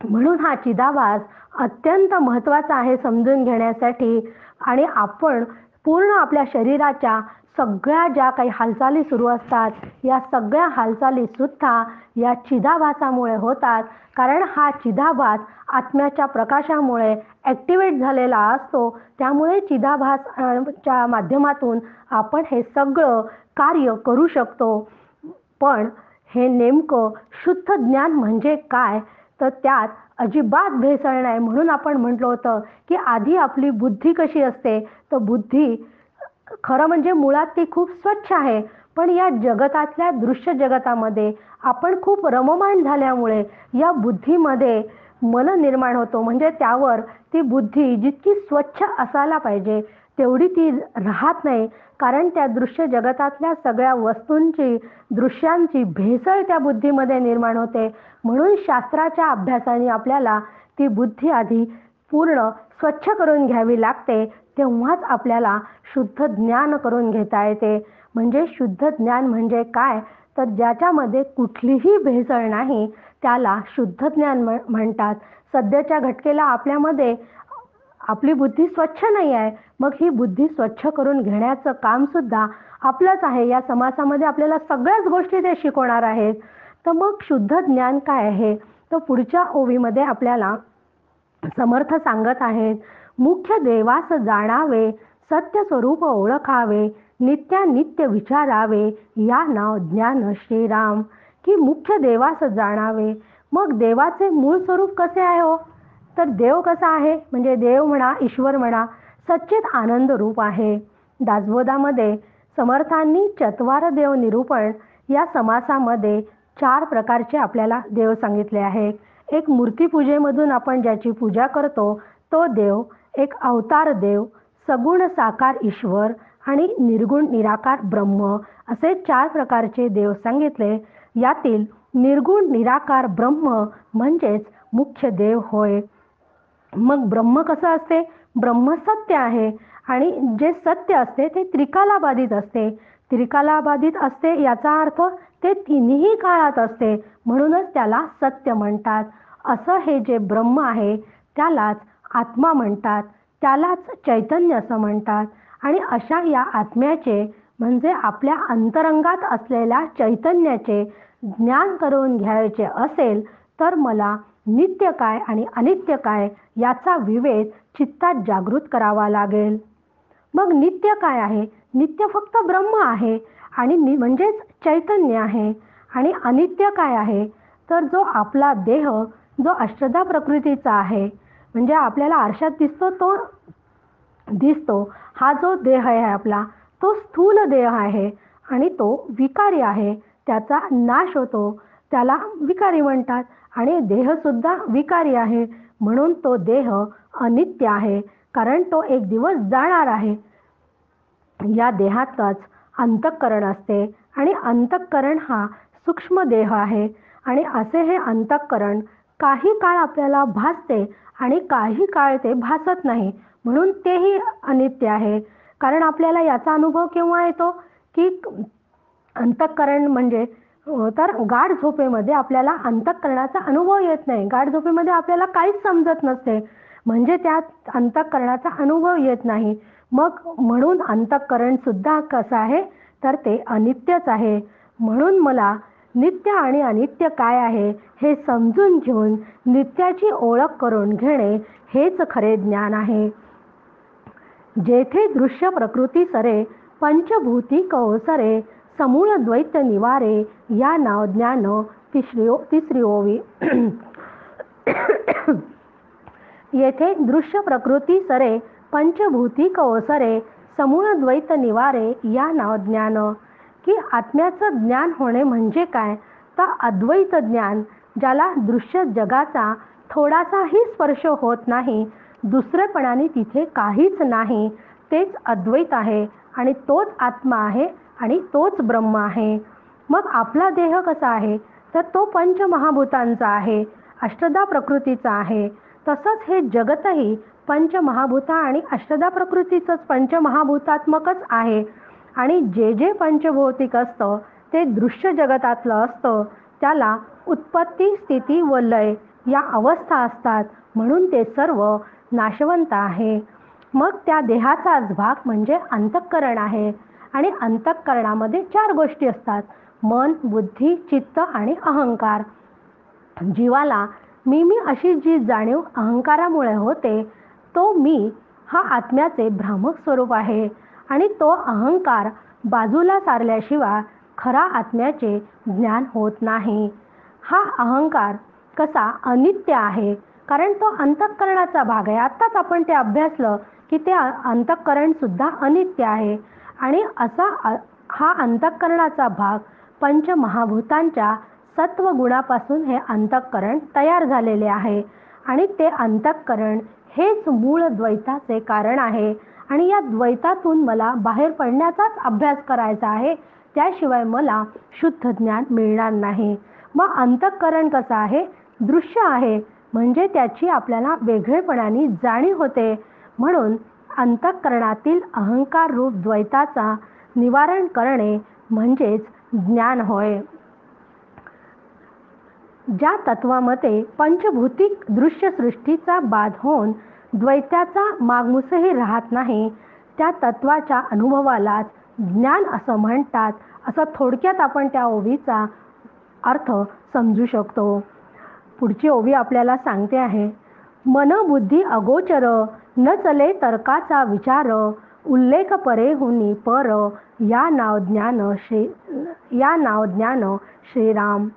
म्हणून हा चिदाभास अत्यंत महत्त्वाचा आहे समजून घेण्यासाठी. आणि आपण पूर्ण आपल्या शरीराच्या सगळ्या ज्या काही हालचाली सुरू असतात, या सगळ्या हालचाली सुद्धा या चिदाभासामुळे होतात. कारण हा चिदाभास आत्म्याच्या प्रकाशामुळे ॲक्टिवेट झालेला असतो. त्यामुळे चिदाभासच्या माध्यमातून आपण हे सगळं कार्य करू शकतो. पण हे नेमकं शुद्ध ज्ञान म्हणजे काय? तर त्यात अजिबात भेसळ नाही. म्हणून आपण म्हटलं होतं की आधी आपली बुद्धी कशी असते, तर बुद्धी खरं म्हणजे मुळात ती खूप स्वच्छ आहे. पण या जगतातल्या दृश्य जगतामध्ये आपण खूप रममाण झाल्यामुळे या बुद्धीमध्ये मन निर्माण होतो. म्हणजे त्यावर ती बुद्धी जितकी स्वच्छ असायला पाहिजे तेवढी ती राहत नाही. कारण त्या दृश्य जगतातल्या सगळ्या वस्तूंची, दृश्यांची भेसळ त्या बुद्धीमध्ये निर्माण होते. म्हणून शास्त्राच्या अभ्यासाने आपल्याला ती बुद्धी आधी पूर्ण स्वच्छ करून घ्यावी लागते. तेव्हाच आपल्याला शुद्ध ज्ञान करून घेता येते. म्हणजे शुद्ध ज्ञान म्हणजे काय? तर ज्याच्यामध्ये कुठलीही भेसळ नाही, त्याला शुद्ध ज्ञान म्हणतात. सध्याच्या घटकेला आपल्यामध्ये आपली बुद्धी स्वच्छ नाही आहे. मग ही बुद्धी स्वच्छ करून घेण्याचं कामसुद्धा आपलंच आहे. या समासामध्ये आपल्याला सगळ्याच गोष्टी ते शिकवणार आहेत. तर मग शुद्ध ज्ञान काय आहे? तर पुढच्या ओवीमध्ये आपल्याला समर्थ सांगत आहेत, मुख्य देवास जाणावे, सत्य स्वरूप ओळखावे, नित्यानित्य विचारावे, या नाव ज्ञान श्रीराम. की मुख्य देवास जाणावे. मग देवाचे मूळ स्वरूप कसे आहे हो? तर देव कसा आहे? म्हणजे देव म्हणा, ईश्वर म्हणा, सच्चित आनंद रूप आहे. दासबोधामध्ये समर्थांनी चत्वार देव निरूपण या समासामध्ये 4 प्रकारचे आपल्याला देव सांगितले आहेत. एक मूर्तीपूजेमधून आपण ज्याची पूजा करतो तो देव, एक अवतार देव, सगुण साकार ईश्वर आणि निर्गुण निराकार ब्रह्म असे 4 प्रकारचे देव सांगितले. यातील निर्गुण निराकार ब्रह्म म्हणजेच मुख्य देव होय. मग ब्रह्म कसं असते? ब्रह्म सत्य आहे आणि जे सत्य असते ते त्रिकालाबाधित असते. त्रिकालाबाधित असते याचा अर्थ ते तिन्ही काळात असते, म्हणूनच त्याला सत्य म्हणतात. असं हे जे ब्रह्म आहे त्यालाच आत्मा म्हणतात, त्यालाच चैतन्य असं म्हणतात. आणि अशा या आत्म्याचे म्हणजे आपल्या अंतरंगात असलेल्या चैतन्याचे ज्ञान करून घ्यायचे असेल तर मला नित्य काय आणि अनित्य काय याचा विवेक चित्तात जागृत करावा लागेल. मग नित्य काय आहे? नित्य फक्त ब्रह्म आहे आणि म्हणजेच चैतन्य आहे. आणि अनित्य काय आहे? तर जो आपला देह जो अष्टधा प्रकृतीचा आहे, म्हणजे आपल्याला आरशात दिसतो हा जो देह आहे आपला, तो स्थूल देह आहे आणि तो विकारी आहे. त्याचा नाश होतो, त्याला विकारी म्हणतात. आणि देहसुद्धा विकारी आहे, म्हणून तो देह अनित्य आहे, कारण तो एक दिवस जाणार आहे. या देहातच अंतःकरण असते आणि अंतःकरण हा सूक्ष्म देह आहे. आणि असे हे अंतःकरण काही काळ आपल्याला भासते आणि काही काळ ते भासत नाही, म्हणून तेही अनित्य आहे. कारण आपल्याला याचा अनुभव केव्हा येतो की अंतःकरण म्हणजे तर गाढ झोपेमध्ये आपल्याला अंतःकरणाचा अनुभव येत नाही. गाढ झोपेमध्ये आपल्याला काहीच समजत नसते, म्हणजे त्यात अंतःकरणाचा अनुभव येत नाही. मग म्हणून अंतःकरण सुद्धा कसं आहे तर ते अनित्यच आहे. म्हणून मला नित्य आणि अनित्य काय आहे हे समजून घेऊन नित्याची ओळख करून घेणे हेच खरे ज्ञान आहे. जेथे दृश्य प्रकृती सरे पंचभूती कौसरे समूळ द्वैत निवारे या नाव ज्ञान तिसरी ओवी. येथे दृश्य प्रकृती सरे पंचभूती कौसरे समूळ द्वैत निवारे या नाव ज्ञान. की आत्म्याचं ज्ञान होणे म्हणजे काय तर अद्वैत ज्ञान, ज्याला दृश्य जगाचा थोडासाही स्पर्श होत नाही, दुसरेपणाने तिथे काहीच नाही, तेच अद्वैत आहे आणि तोच आत्मा आहे आणि तोच ब्रह्म आहे. मग आपला देह कसा आहे तर तो पंचमहाभूतांचा आहे, अष्टधा प्रकृतीचा आहे. तसंच हे जगतही पंचमहाभूता आणि अष्टधा प्रकृतीचंच पंचमहाभूतात्मकच आहे. आणि जे जे पंचभौतिक असतं ते दृश्य जगतातलं असतं, त्याला उत्पत्ती स्थिती व लय या अवस्था असतात, म्हणून ते सर्व नाशवंत आहे. मग त्या देहाचाच भाग म्हणजे अंतःकरण आहे. आणि अंतःकरणामध्ये 4 गोष्टी असतात: मन, बुद्धी, चित्त आणि अहंकार. जीवाला मी अशी जी जाणीव अहंकारामुळे होते, तो मी हा आत्म्याचे भ्रामक स्वरूप आहे. आणि तो अहंकार बाजूला सारल्याशिवाय खरा आत्म्याचे ज्ञान होत नाही. हा अहंकार कसा अनित्य आहे, कारण तो अंतःकरणाचा भाग आहे. आत्ताच आपण ते अभ्यासलं की ते अंतःकरण सुद्धा अनित्य आहे. आणि असा हा अंतःकरणाचा भाग पंचमहाभूतांच्या सत्वगुणापासून हे अंतःकरण तयार झालेले आहे. आणि ते अंतःकरण हेच मूळ द्वैताचे कारण आहे. आणि या द्वैतातून मला बाहेर पडण्याचाच अभ्यास करायचा आहे, त्याशिवाय मला शुद्ध ज्ञान मिळणार नाही. मग अंतःकरण कसं आहे? दृश्य आहे, म्हणजे त्याची आपल्याला वेगळेपणाने जाणीव होते. म्हणून अंतःकरणातील अहंकार रूप द्वैताचा निवारण करणे म्हणजेच ज्ञान होय. ज्या तत्वामते पंचभौतिक दृश्य सृष्टीचा बाध होऊन द्वैताचा मागमूसही राहत नाही, त्या तत्वाच्या अनुभवालाच ज्ञान असं म्हणतात. असं थोडक्यात आपण त्या ओवीचा अर्थ समजू शकतो. पुढची ओवी आपल्याला सांगते आहे: मन बुद्धी अगोचर न चले तर्काचा विचार, उल्लेख परे हुनी पर या नाव ज्ञान श्रीराम.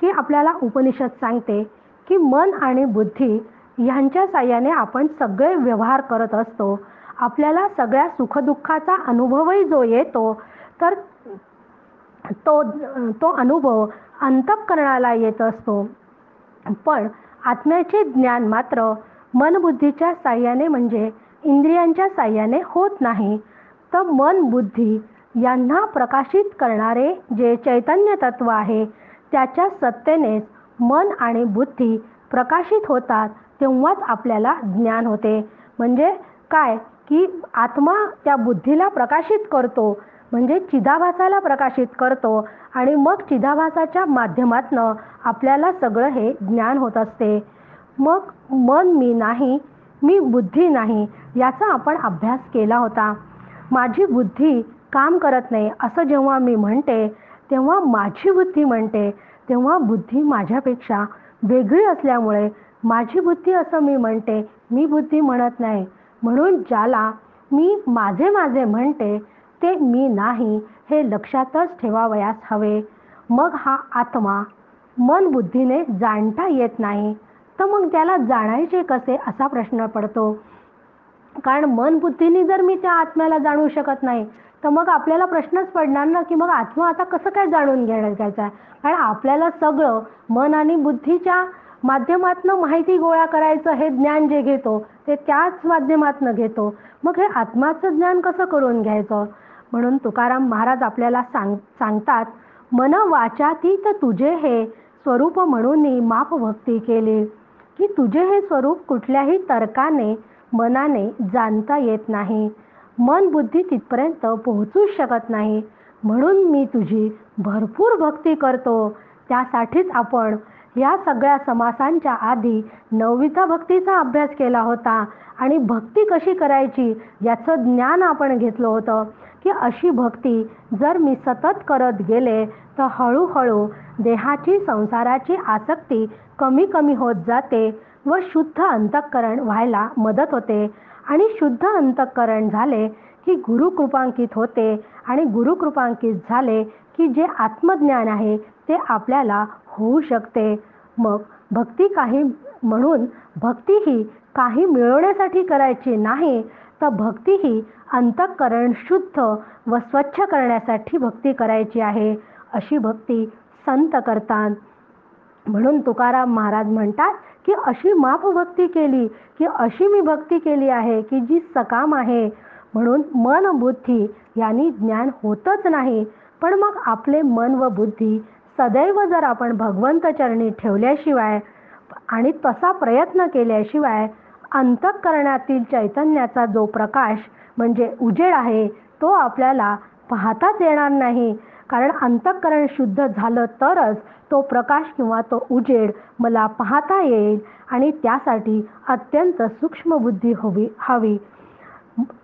की आपल्याला उपनिषद सांगते की मन आणि बुद्धी ह्यांच्या साह्याने आपण सगळे व्यवहार करत असतो. आपल्याला सगळ्या सुखदुःखाचा अनुभवही जो येतो तर तो अनुभव अंतःकरणाला येत असतो. पण आत्म्याचे ज्ञान मात्र मनबुद्धीच्या साह्याने म्हणजे इंद्रियांच्या साह्याने होत नाही. तर मन बुद्धी यांना प्रकाशित करणारे जे चैतन्य तत्व आहे त्याच्या सत्तेनेच मन आणि बुद्धी प्रकाशित होतात, तेव्हाच आपल्याला ज्ञान होते. म्हणजे काय की आत्मा त्या बुद्धीला प्रकाशित करतो, म्हणजे चिदाभासाला प्रकाशित करतो आणि मग चिदाभासाच्या माध्यमातनं आपल्याला सगळं हे ज्ञान होत असते. मग मन मी नाही, मी बुद्धी नाही याचा आपण अभ्यास केला होता. माझी बुद्धी काम करत नाही असं जेव्हा मी म्हणते तेव्हा माझी बुद्धी म्हणते, तेव्हा बुद्धी माझ्यापेक्षा वेगळी असल्यामुळे माझी बुद्धी असं मी म्हणते, मी बुद्धी म्हणत नाही. म्हणून ज्याला मी माझे माझे म्हणते ते मी नाही हे लक्षातच ठेवावयास हवे. मग हा आत्मा मन बुद्धीने जाणता येत नाही, तर मग त्याला जाणायचे कसे असा प्रश्न पडतो. कारण मन बुद्धीने जर मी त्या आत्म्याला जाणू शकत नाही तर मग आपल्याला प्रश्नच पडणार ना की मग आत्मा आता कसं काय जाणून घ्यायचा आहे. कारण आपल्याला सगळं मन आणि बुद्धीच्या माध्यमातनं माहिती गोळा करायचं हे ज्ञान जे घेतो ते त्याच माध्यमातनं घेतो. मग हे आत्माचं ज्ञान कसं करून घ्यायचं. म्हणून तुकाराम महाराज आपल्याला सांगतात, मन वाचातीत तुझे हे स्वरूप म्हणून माप भक्ती केली. की तुझे हे स्वरूप कुठल्याही तर्काने मनाने जाणता येत नाही. मन बुद्धी तिथपर्यंत पोहोचूच शकत नाही. म्हणून मी तुझी भरपूर भक्ती करतो. त्यासाठीच आपण या सगळ्या समासांच्या आधी 9वीचा भक्तीचा अभ्यास केला होता आणि भक्ती कशी करायची याचं ज्ञान आपण घेतलं होतं. की अशी भक्ती जर मी सतत करत गेले तर हळूहळू देहाची संसाराची आसक्ती कमी कमी होत जाते व शुद्ध अंतःकरण व्हायला मदत होते. आणि शुद्ध अंतःकरण झाले की गुरुकृपांकित होते आणि गुरुकृपांकित झाले की जे आत्मज्ञान आहे ते आपल्याला होऊ शकते. मग भक्ती म्हणून भक्ती ही काही मिळवण्यासाठी करायची नाही, तर भक्ती ही अंतःकरण शुद्ध व स्वच्छ करण्यासाठी भक्ती करायची आहे. अशी भक्ती संत करतात. म्हणून तुकाराम महाराज म्हणतात की अशी माप भक्ती केली की अशी मी भक्ती केली आहे की जी सकाम आहे. म्हणून मन बुद्धी यांनी ज्ञान होतच नाही. पण मग आपले मन व बुद्धी सदैव जर आपण भगवंत चरणी ठेवल्याशिवाय आणि तसा प्रयत्न केल्याशिवाय अंतःकरणातील चैतन्याचा जो प्रकाश म्हणजे उजेड आहे तो आपल्याला पाहताच येणार नाही. कारण अंतःकरण शुद्ध झालं तरच तो प्रकाश किंवा तो उजेड मला पाहता येईल आणि त्यासाठी अत्यंत सूक्ष्म बुद्धी हवी.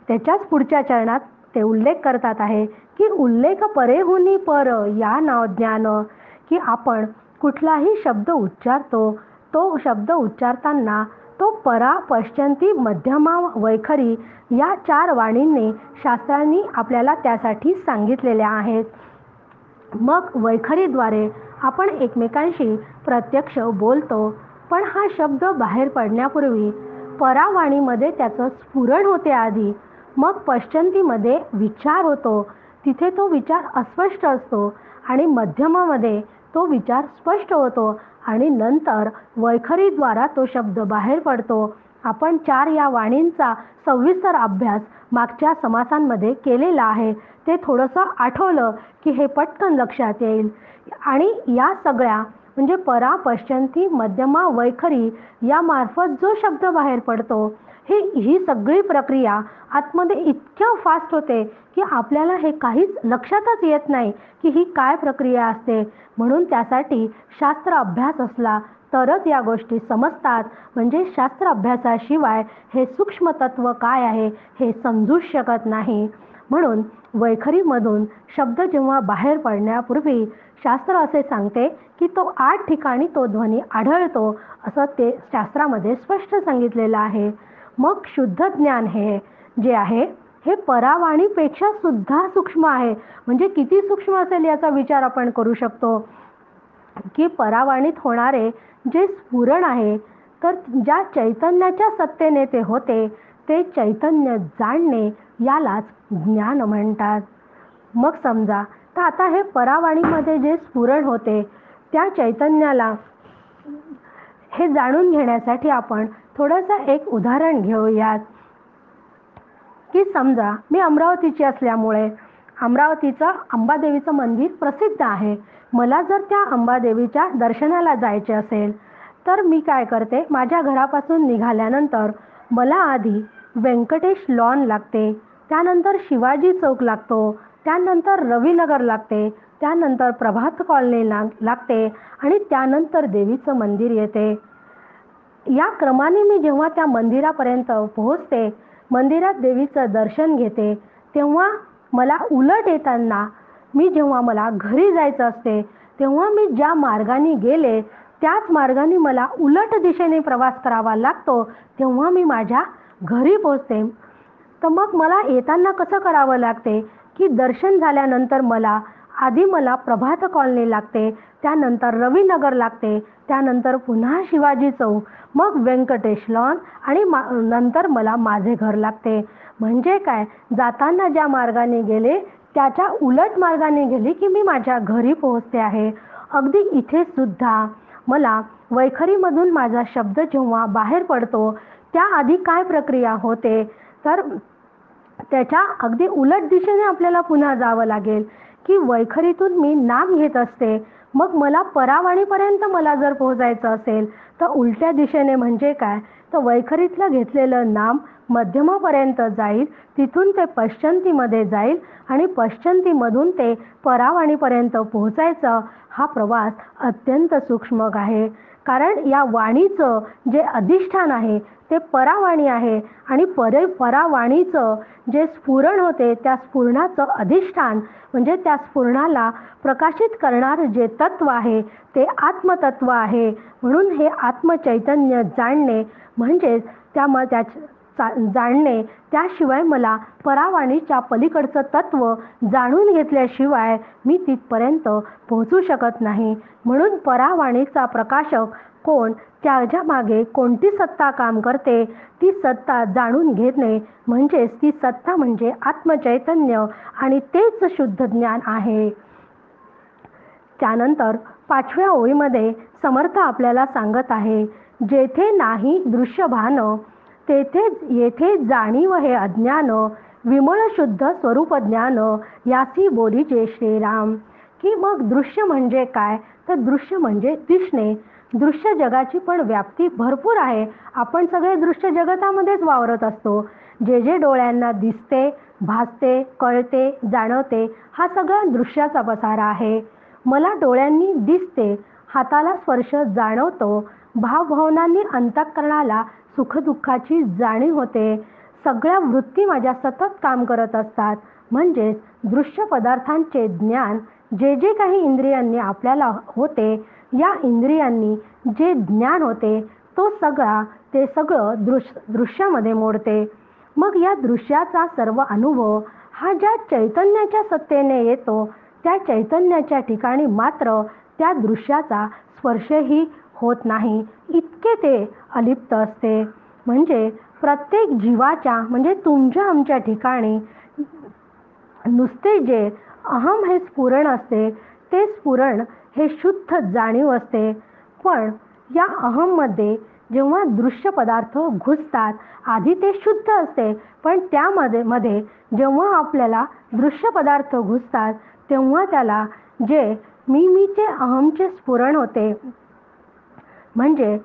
त्याच्याच पुढच्या चरणात ते उल्लेख करतात आहे की उल्लेख परेहुनी पर या नाव ज्ञान. की आपण कुठलाही शब्द उच्चारतो तो शब्द उच्चारताना तो परा पश्चंती मध्यमा वैखरी या 4 वाणींनी शास्त्रांनी आपल्याला त्यासाठी सांगितलेल्या आहेत. मग वैखरीद्वारे आपण एकमेकांशी प्रत्यक्ष बोलतो, पण हा शब्द बाहेर पडण्यापूर्वी परावाणीमध्ये त्याचं स्फुरण होते आधी. मग पश्चंतीमध्ये विचार होतो, तिथे तो विचार अस्पष्ट असतो आणि मध्यमामध्ये तो विचार स्पष्ट होतो आणि नंतर वैखरीद्वारा तो शब्द बाहेर पडतो. आपण 4 या वाणींचा सविस्तर अभ्यास मागच्या समासांमध्ये केलेला आहे. ते थोडंसं आठवलं की हे पटकन लक्षात येईल. आणि या सगळ्या म्हणजे परा पश्चंती मध्यमा वैखरी या मार्फत जो शब्द बाहेर पडतो ही सगळी प्रक्रिया आतमध्ये इतक्या फास्ट होते की आपल्याला हे काहीच लक्षातच येत नाही की ही काय प्रक्रिया असते. म्हणून त्यासाठी शास्त्र अभ्यास असला तरच या गोष्टी समजतात. म्हणजे शास्त्र अभ्यासाशिवाय हे सूक्ष्म तत्व काय आहे हे समजूच शकत नाही. म्हणून वैखरीमधून शब्द जेव्हा बाहेर पडण्यापूर्वी शास्त्र असे सांगते की तो 8 ठिकाणी तो ध्वनी आढळतो असं ते शास्त्रामध्ये स्पष्ट सांगितलेलं आहे. मग शुद्ध ज्ञान हे जे आहे हे परावाणीपेक्षा सुद्धा सूक्ष्म आहे. म्हणजे किती सूक्ष्म असेल याचा विचार आपण करू शकतो की परावाणीत होणारे जे स्फुरण आहे तर ज्या चैतन्याच्या सत्तेने ते होते ते चैतन्य जाणणे यालाच ज्ञान म्हणतात. मग समजा तर आता हे परावाणीमध्ये जे स्फुरण होते त्या चैतन्याला हे जाणून घेण्यासाठी आपण थोडंसं एक उदाहरण घेऊयात. की समजा मी अमरावतीची असल्यामुळे अमरावतीचं अंबादेवीचं मंदिर प्रसिद्ध आहे. मला जर त्या अंबादेवीच्या दर्शनाला जायचे असेल तर मी काय करते, माझ्या घरापासून निघाल्यानंतर मला आधी व्यंकटेश लॉन लागते, त्यानंतर शिवाजी चौक लागतो, त्यानंतर रविनगर लागते, त्यानंतर प्रभात कॉलनी लागते आणि त्यानंतर देवीचं मंदिर येते. या क्रमाने मी जेव्हा त्या मंदिरापर्यंत पोहोचते, मंदिरात देवीचं दर्शन घेते, तेव्हा मला उलट येताना जेव्हा मला घरी जायचं असते तेव्हा मी ज्या मार्गाने गेले त्याच मार्गाने मला उलट दिशेने प्रवास करावा लागतो, तेव्हा मी माझ्या घरी पोहोचते. तर मग मला येताना कसं करावं लागते की दर्शन झाल्यानंतर आधी मला प्रभात कॉलनी लागते, त्यानंतर रविनगर लागते, त्यानंतर पुन्हा शिवाजी चौक, मग व्यंकटेश लॉन आणि नंतर मला माझे घर लागते. म्हणजे काय, जाताना ज्या मार्गाने गेले त्याच्या उलट मार्गाने गेले की मी माझ्या घरी पोहोचते आहे. अगदी इथे सुद्धा मला वैखरीमधून माझा शब्द जेव्हा बाहेर पडतो त्याआधी काय प्रक्रिया होते, तर त्याच्या अगदी उलट दिशेने आपल्याला पुन्हा जावं लागेल की वैखरीतून मी नाम घेत असते, मग मला परावाणीपर्यंत मला जर पोहोचायचं असेल तर उलट्या दिशेने म्हणजे काय, तर वैखरीतलं घेतलेलं नाम मध्यमापर्यंत जाईल, तिथून ते पश्चंतीमध्ये जाईल आणि पश्चंतीमधून ते परावाणीपर्यंत पोहोचायचं. हा प्रवास अत्यंत सूक्ष्म आहे, कारण या वाणीचं जे अधिष्ठान आहे ते परावाणी आहे आणि परावाणीचं जे स्फुरण होते त्या स्फुरणाचं अधिष्ठान म्हणजे त्या स्फुरणाला प्रकाशित करणारं जे तत्व आहे ते आत्मतत्व आहे. म्हणून हे आत्मचैतन्य जाणणे म्हणजेच जाणणे, त्याशिवाय मला परावाणीच्या पलीकडचं तत्व जाणून घेतल्याशिवाय मी तिथपर्यंत पोहोचू शकत नाही. म्हणून परावाणीचा प्रकाशक कोण, त्याच्या मागे कोणती सत्ता काम करते, ती सत्ता जाणून घेणे म्हणजेच ती सत्ता म्हणजे आत्मचैतन्य आणि तेच शुद्ध ज्ञान आहे. त्यानंतर 5व्या ओळीमध्ये समर्थ आपल्याला सांगत आहे, जेथे नाही दृश्य भान तेथे येथे जाणीव हे अज्ञान, विमळ शुद्ध स्वरूप ज्ञान याची बोलीचे श्रीराम. की मग दृश्य म्हणजे काय, तर दृश्य म्हणजे दिसणे. दृश्य जगाची पण व्याप्ती भरपूर आहे. आपण सगळे दृश्य जगतामध्येच वावरत असतो. जे जे डोळ्यांना दिसते, भासते, कळते, जाणवते, हा सगळा दृश्याचा पसारा आहे. मला डोळ्यांनी दिसते, हाताला स्पर्श जाणवतो, भावभावनांनी अंतःकरणाला सुखदुःखाची जाणीव होते. सगळ्या वृत्ती माझ्या सतत काम करत असतात. म्हणजेच दृश्य पदार्थांचे ज्ञान जे जे काही इंद्रियांनी आपल्याला होते, या इंद्रियांनी जे ज्ञान होते ते सगळं दृश्यामध्ये मोडते. मग या दृश्याचा सर्व अनुभव हा ज्या चैतन्याच्या सत्तेने येतो, त्या चैतन्याच्या ठिकाणी मात्र त्या दृश्याचा स्पर्शही होत नाही, इतके ते अलिप्त असते. म्हणजे प्रत्येक जीवाच्या म्हणजे तुमच्या आमच्या ठिकाणी नुसते जे अहम हे स्फुरण असते, ते स्फुरण हे शुद्ध जाणीव असते. पण या अहममध्ये जेव्हा दृश्य पदार्थ घुसतात, आधी ते शुद्ध असते, पण त्यामध्ये जेव्हा आपल्याला दृश्य पदार्थ घुसतात तेव्हा त्याला जे मीचे अहमचे स्फुरण होते, म्हणजे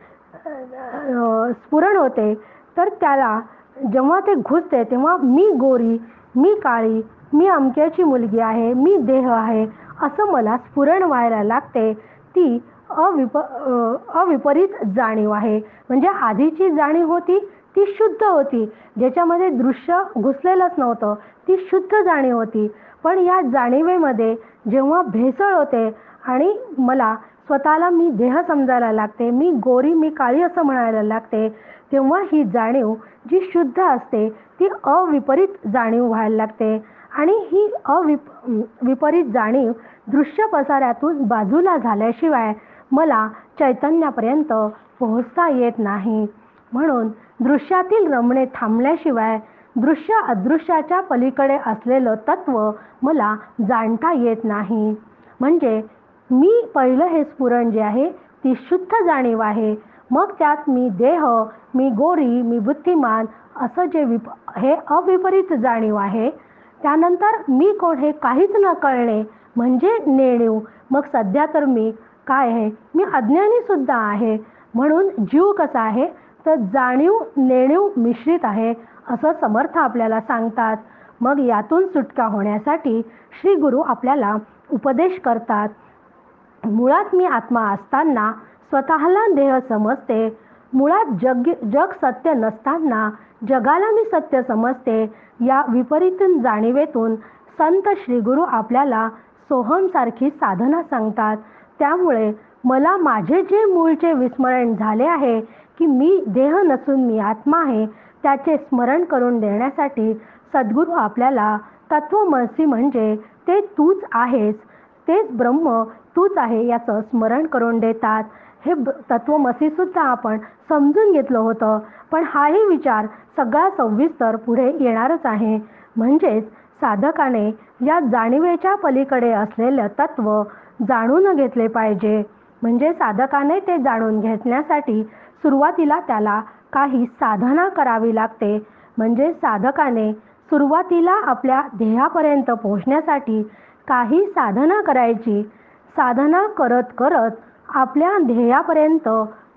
स्फुरण होते, तर त्याला जेव्हा ते घुसते तेव्हा मी गोरी, मी काळी, मी अमक्याची मुलगी आहे, मी देह आहे, असं मला स्फुरण व्हायला लागते. ती अविपरीत जाणीव आहे. म्हणजे आधीची जाणीव होती ती शुद्ध होती, ज्याच्यामध्ये दृश्य घुसलेलंच नव्हतं, ती शुद्ध जाणीव होती. पण या जाणीवेमध्ये जेव्हा भेसळ होते आणि मला स्वतःला मी देह समजायला लागते, मी गोरी, मी काळी असं म्हणायला लागते, तेव्हा ही जाणीव जी शुद्ध असते ती अविपरीत जाणीव व्हायला लागते. आणि ही विपरीत जाणीव दृश्य पसाऱ्यातून बाजूला झाल्याशिवाय मला चैतन्यापर्यंत पोहोचता येत नाही. म्हणून दृश्यातील रमणे थांबल्याशिवाय दृश्य अदृश्याच्या पलीकडे असलेलं तत्व मला जाणता येत नाही. म्हणजे मी पहिलं हे स्फुरण जे आहे ती शुद्ध जाणीव आहे. मग त्यात मी देह, मी गोरी, मी बुद्धिमान असं जे हे अविपरीत जाणीव आहे. त्यानंतर मी कोण हे काहीच न कळणे म्हणजे नेणीव. मग सध्या तर मी काय आहे, मी अज्ञानी सुद्धा आहे. म्हणून जीव कसा आहे तर जाणीव नेणीव मिश्रित आहे असं समर्थ आपल्याला सांगतात. मग यातून सुटका होण्यासाठी श्री गुरु आपल्याला उपदेश करतात. मुळात मी आत्मा असताना स्वतःला देह समजते. मुळात जग सत्य नसताना जगाला मी सत्य समजते. या विपरीत जाणीवेतून संत श्री गुरु आपल्याला सोहम सारखी साधना सांगतात. त्यामुळे मला माझे जे मूळचे विस्मरण झाले आहे की मी देह नसून मी आत्मा आहे, त्याचे स्मरण करून देण्यासाठी सद्गुरू आपल्याला तत्वमसी म्हणजे ते तूच आहेस, तेच ब्रह्म तूच आहे याचं स्मरण करून देतात. हे तत्वमसी सुद्धा आपण समजून घेतलं होतं, पण हाही विचार सगळा सविस्तर पुढे येणारच आहे. म्हणजेच साधकाने या जाणीवेच्या पलीकडे असलेलं तत्व जाणून घेतले पाहिजे. म्हणजे साधकाने ते जाणून घेण्यासाठी सुरुवातीला त्याला काही साधना करावी लागते. म्हणजे साधकाने सुरुवातीला आपल्या ध्येयापर्यंत पोहोचण्यासाठी काही साधना करायची. साधना करत करत आपल्या ध्येयापर्यंत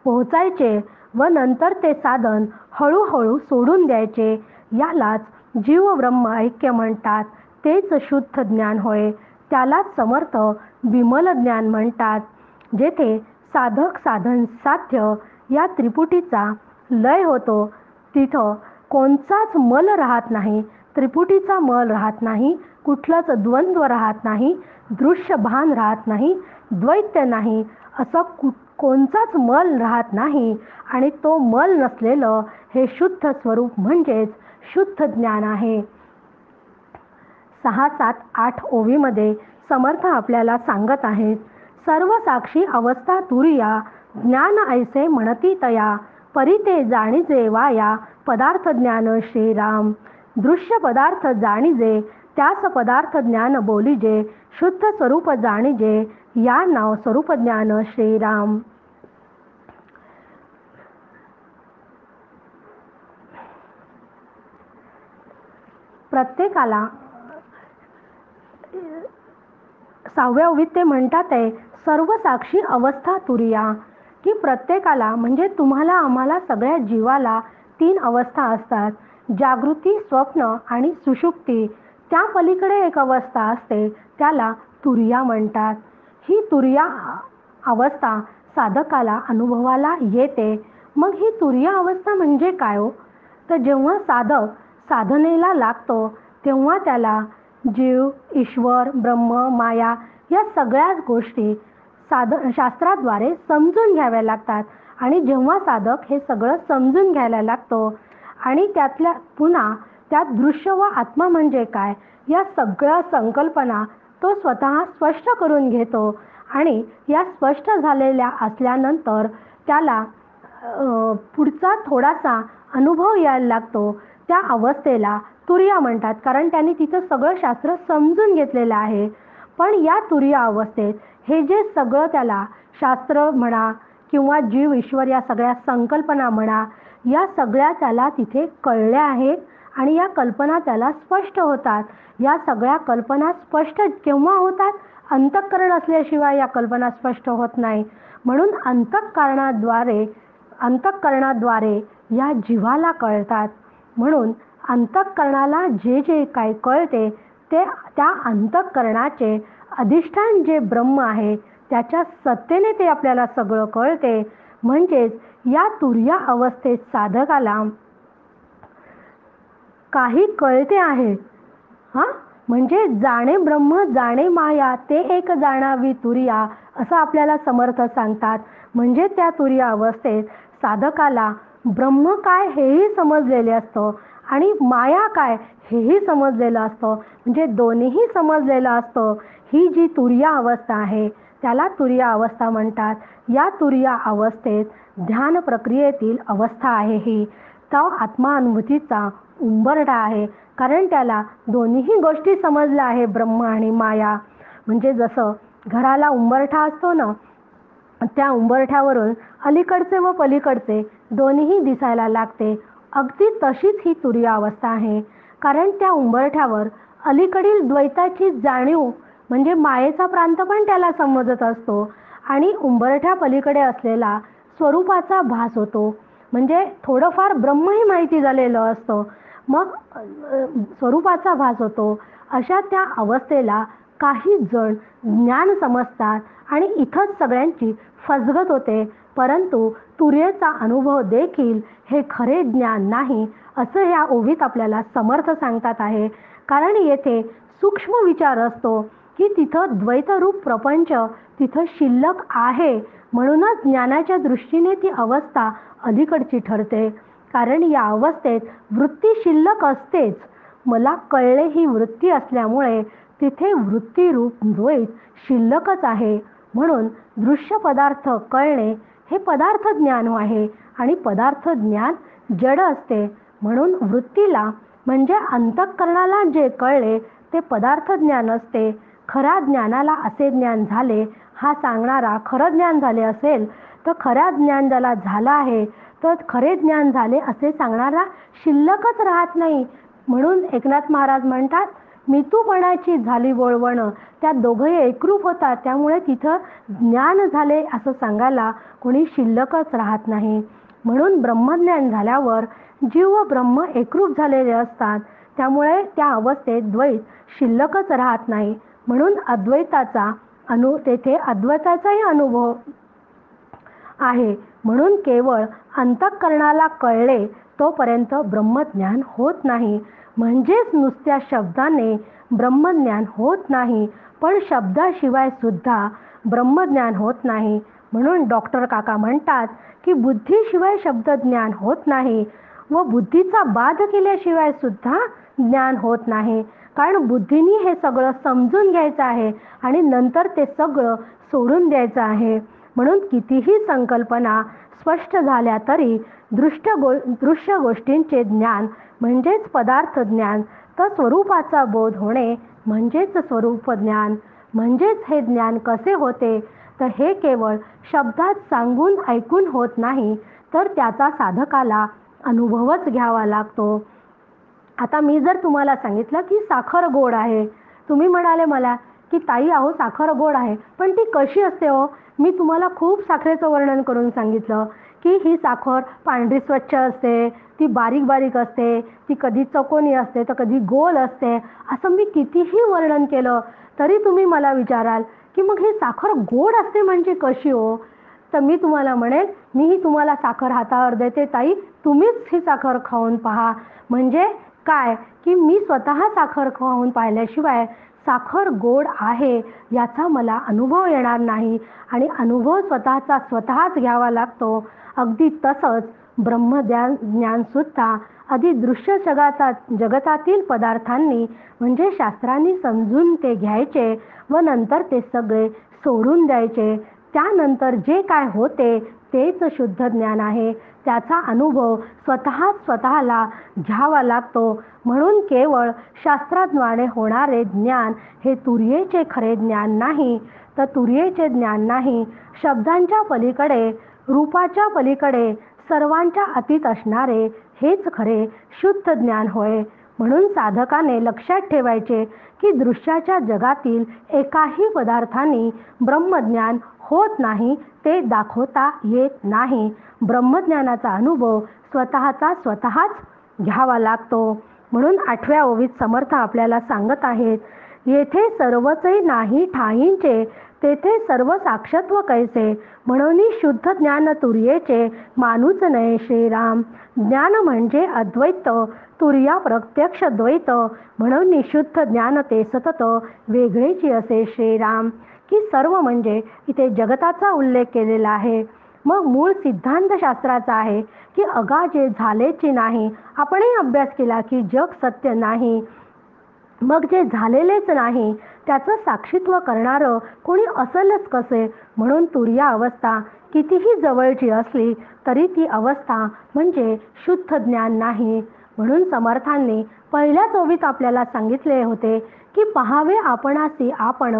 पोहोचायचे व नंतर ते साधन हळूहळू सोडून द्यायचे. यालाच जीव ब्रह्म ऐक्य म्हणतात. तेच शुद्ध ज्ञान होय. त्यालाच समर्थ विमल ज्ञान म्हणतात. जेथे साधक साधन साध्य या त्रिपुटीचा लय होतो तिथं कोणताच मल राहत नाही. त्रिपुटीचा मल राहत नाही, कुठलाच द्वंद्व राहत नाही, दृश्य भान राहत नाही, द्वैत्य नाही, असं कोणताच मल राहत नाही. आणि तो मल नसलेलं हे शुद्ध स्वरूप म्हणजेच शुद्ध ज्ञान आहे. 6, 7, 8 ओवीमध्ये समर्थ आपल्याला सांगत आहेत. सर्व साक्षी अवस्था तुरिया ज्ञान ऐसे म्हणती तया परी ते जाणीजे वाया पदार्थ ज्ञान श्रीराम. दृश्य पदार्थ जाणीजे त्यास पदार्थ ज्ञान बोलीजे शुद्ध स्वरूप जाणीजे या नाव स्वरूप ज्ञान श्रीराम. प्रत्येकाला 6व्या ओवीत ते म्हणतात आहे सर्व साक्षी अवस्था तुरिया, की प्रत्येकाला म्हणजे तुम्हाला आम्हाला सगळ्या जीवाला 3 अवस्था असतात. जागृती, स्वप्न आणि सुषुप्ती. त्या पलीकडे एक अवस्था असते त्याला तुरिया म्हणतात. ही तुरिया अवस्था साधकाला अनुभवाला येते. मग ही तुरिया अवस्था म्हणजे काय हो? तर जेव्हा साधक साधनेला लागतो तेव्हा त्याला जीव, ईश्वर, ब्रह्म, माया या सगळ्याच गोष्टी शास्त्राद्वारे समजून घ्याव्या लागतात. आणि जेव्हा साधक हे सगळं समजून घ्यायला लागतो आणि त्यातल्या पुन्हा त्यात दृश्य व आत्मा म्हणजे काय या सगळ्या संकल्पना तो स्वतः स्पष्ट करून घेतो. आणि या स्पष्ट झालेल्या असल्यानंतर त्याला पुढचा थोडासा अनुभव यायला लागतो. त्या अवस्थेला तुरिया म्हणतात, कारण त्यांनी तिथं सगळं शास्त्र समजून घेतलेलं आहे. पण या तुरिया अवस्थेत हे जे सगळं त्याला शास्त्र म्हणा किंवा जीव, ईश्वर या सगळ्या संकल्पना म्हणा या सगळ्या त्याला तिथे कळल्या आहेत आणि या कल्पना त्याला स्पष्ट होतात. या सगळ्या कल्पना स्पष्ट केव्हा होतात? अंतःकरण असल्याशिवाय या कल्पना स्पष्ट होत नाही. म्हणून अंतःकरणाद्वारे या जीवाला कळतात. म्हणून अंतःकरणाला जे जे काय कळते ते त्या अंतःकरणाचे अधिष्ठान जे ब्रह्म आहे त्याच्या सत्तेने ते आपल्याला सगळं कळते. म्हणजेच या तुर्या अवस्थेत साधकाला काही कळते आहे. म्हणजे जाणे ब्रह्म जाणे माया ते एक जाणावी तुरिया असं आपल्याला समर्थ सांगतात. म्हणजे त्या तुरिया अवस्थेत साधकाला ब्रह्म काय हेही समजलेले असतं आणि माया काय हेही समजलेलं असतं. म्हणजे दोन्हीही समजलेलं असतं. ही जी तुरिया अवस्था आहे त्याला तुरिया अवस्था म्हणतात. या तुरिया अवस्थेत ध्यान प्रक्रियेतील अवस्था आहे. ही तो आत्मानुभूतीचा उंबरठा आहे, कारण त्याला दोन्हीही गोष्टी समजल्या आहे, ब्रह्म आणि माया. म्हणजे जसं घराला उंबरठा असतो ना, त्या उंबरठ्यावरून अलीकडचे व पलीकडचे दोन्हीही दिसायला लागते. अगदी तशीच ही तुरीय अवस्था आहे. कारण त्या उंबरठ्यावर अलीकडील द्वैताची जाणीव म्हणजे मायेचा प्रांत पण त्याला समजत असतो आणि उंबरठ्या पलीकडे असलेला स्वरूपाचा भास होतो. म्हणजे थोडंफार ब्रह्मही माहिती झालेलं असतं. मग स्वरूपाचा भास होतो. अशा त्या अवस्थेला काही जण ज्ञान समजतात आणि इथंच सगळ्यांची फसगत होते. परंतु तुर्येचा अनुभव देखील हे खरे ज्ञान नाही असं या ओवीत आपल्याला समर्थ सांगतात आहे. कारण येथे सूक्ष्म विचार असतो की तिथं द्वैतरूप प्रपंच तिथं शिल्लक आहे. म्हणूनच ज्ञानाच्या दृष्टीने ती अवस्था अलीकडची ठरते. कारण या अवस्थेत वृत्ती शिल्लक असतेच. मला कळले ही वृत्ती असल्यामुळे तिथे वृत्तीरूप द्वैत शिल्लकच आहे. म्हणून दृश्य पदार्थ कळणे हे पदार्थ ज्ञान आहे आणि पदार्थ ज्ञान जड असते. म्हणून वृत्तीला म्हणजे अंतःकरणाला जे कळले ते पदार्थ ज्ञान असते. खऱ्या ज्ञानाला असे ज्ञान झाले हा सांगणारा खरं ज्ञान झाले असेल तर खऱ्या ज्ञान ज्याला झालं आहे तर खरे ज्ञान झाले असे सांगणारा शिल्लकच राहत नाही. म्हणून एकनाथ महाराज म्हणतात मितूपणाची झाली बोळवण. त्या दोघंही एकरूप होतात त्यामुळे तिथं ज्ञान झाले असं सांगायला कोणी शिल्लकच राहत नाही. म्हणून ब्रह्मज्ञान झाल्यावर जीव व ब्रह्म एकरूप झालेले असतात. त्यामुळे त्या अवस्थेत द्वैत शिल्लकच राहत नाही. म्हणून अद्वैताचा तेथे अद्वैताचाही अनुभव आहे. म्हणून केवळ अंतःकरणाला कळले तोपर्यंत ब्रह्मज्ञान होत नाही. म्हणजेच नुसत्या शब्दाने ब्रह्मज्ञान होत नाही पण शब्दाशिवाय सुद्धा ब्रह्मज्ञान होत नाही. म्हणून डॉक्टर काका म्हणतात की बुद्धीशिवाय शब्दज्ञान होत नाही व बुद्धीचा बाध केल्याशिवाय सुद्धा ज्ञान होत नाही. कारण बुद्धीने हे सगळं समजून घ्यायचं आहे आणि नंतर ते सगळं सोडून द्यायचं आहे. म्हणून कितीही संकल्पना स्पष्ट झाल्या तरी दृश्य गोष्टींचे ज्ञान म्हणजेच पदार्थ ज्ञान तर स्वरूपाचा बोध होणे म्हणजेच स्वरूप ज्ञान. म्हणजेच हे ज्ञान कसे होते तर हे केवळ शब्दात सांगून ऐकून होत नाही तर त्याचा साधकाला अनुभवच घ्यावा लागतो. आता मी जर तुम्हाला सांगितलं की साखर गोड आहे, तुम्ही म्हणाले मला की ताई अहो साखर गोड आहे पण ती कशी असते हो. मी तुम्हाला खूप साखरेचं वर्णन करून सांगितलं की ही साखर पांढरी स्वच्छ असते, ती बारीक बारीक असते, ती कधी चौकोनी असते तर कधी गोल असते. असं मी कितीही वर्णन केलं तरी तुम्ही मला विचाराल की मग ही साखर गोड असते म्हणजे कशी हो. तर मी तुम्हाला म्हणेन मीही तुम्हाला साखर हातावर देते ताई, तुम्हीच ही साखर खाऊन पहा. म्हणजे काय की मी स्वतः साखर खाऊन पाहिल्याशिवाय साखर गोड आहे याचा मला अनुभव येणार नाही आणि अनुभव स्वतःच घ्यावा लागतो. अगदी तसंच ब्रह्मज्ञानसुद्धा आधी दृश्य जगतातील पदार्थांनी म्हणजे शास्त्रांनी समजून ते घ्यायचे व नंतर ते सगळे सोडून द्यायचे. त्यानंतर जे काय होते तेच शुद्ध ज्ञान आहे. त्याचा अनुभव स्वतःला घ्यावा लागतो. म्हणून केवळ शास्त्राद्वारे होणारे ज्ञान हे तुर्येचे खरे ज्ञान नाही. तर तुर्येचे ज्ञान नाही. शब्दांच्या पलीकडे रूपाच्या पलीकडे सर्वांच्या अतीत असणारे हेच खरे शुद्ध ज्ञान होय. म्हणून साधकाने लक्षात ठेवायचे की दृश्याच्या जगातील एकाही पदार्थाने ब्रह्मज्ञान होत नाही, ते दाखवता येत नाही. ब्रह्मज्ञानाचा अनुभव स्वतःच घ्यावा लागतो. म्हणून 8व्या ओवीत समर्थ आपल्याला सांगत आहेत, येथे सर्वचही नाही ठाईंचे, तेथे सर्व साक्षत्व कैसे. म्हणून शुद्ध ज्ञान तुर्येचे मानूच नये श्रीराम. ज्ञान म्हणजे अद्वैत, तुर्या प्रत्यक्ष द्वैत. म्हणून शुद्ध ज्ञान ते सतत वेगळेची असे श्रीराम. की सर्व म्हणजे इथे जगताचा उल्लेख केलेला आहे. मग मूळ सिद्धांत शास्त्राचा आहे की अगा जे झालेचे नाही. आपणही अभ्यास केला की जग सत्य नाही. मग जे झालेलेच नाही त्याचं साक्षीत्व करणारं कोणी असेलच कसे. म्हणून तुर्या अवस्था कितीही जवळची असली तरी ती अवस्था म्हणजे शुद्ध ज्ञान नाही. म्हणून समर्थांनी पहिल्याच ओवीत आपल्याला सांगितले होते की पहावे आपणासी आपण.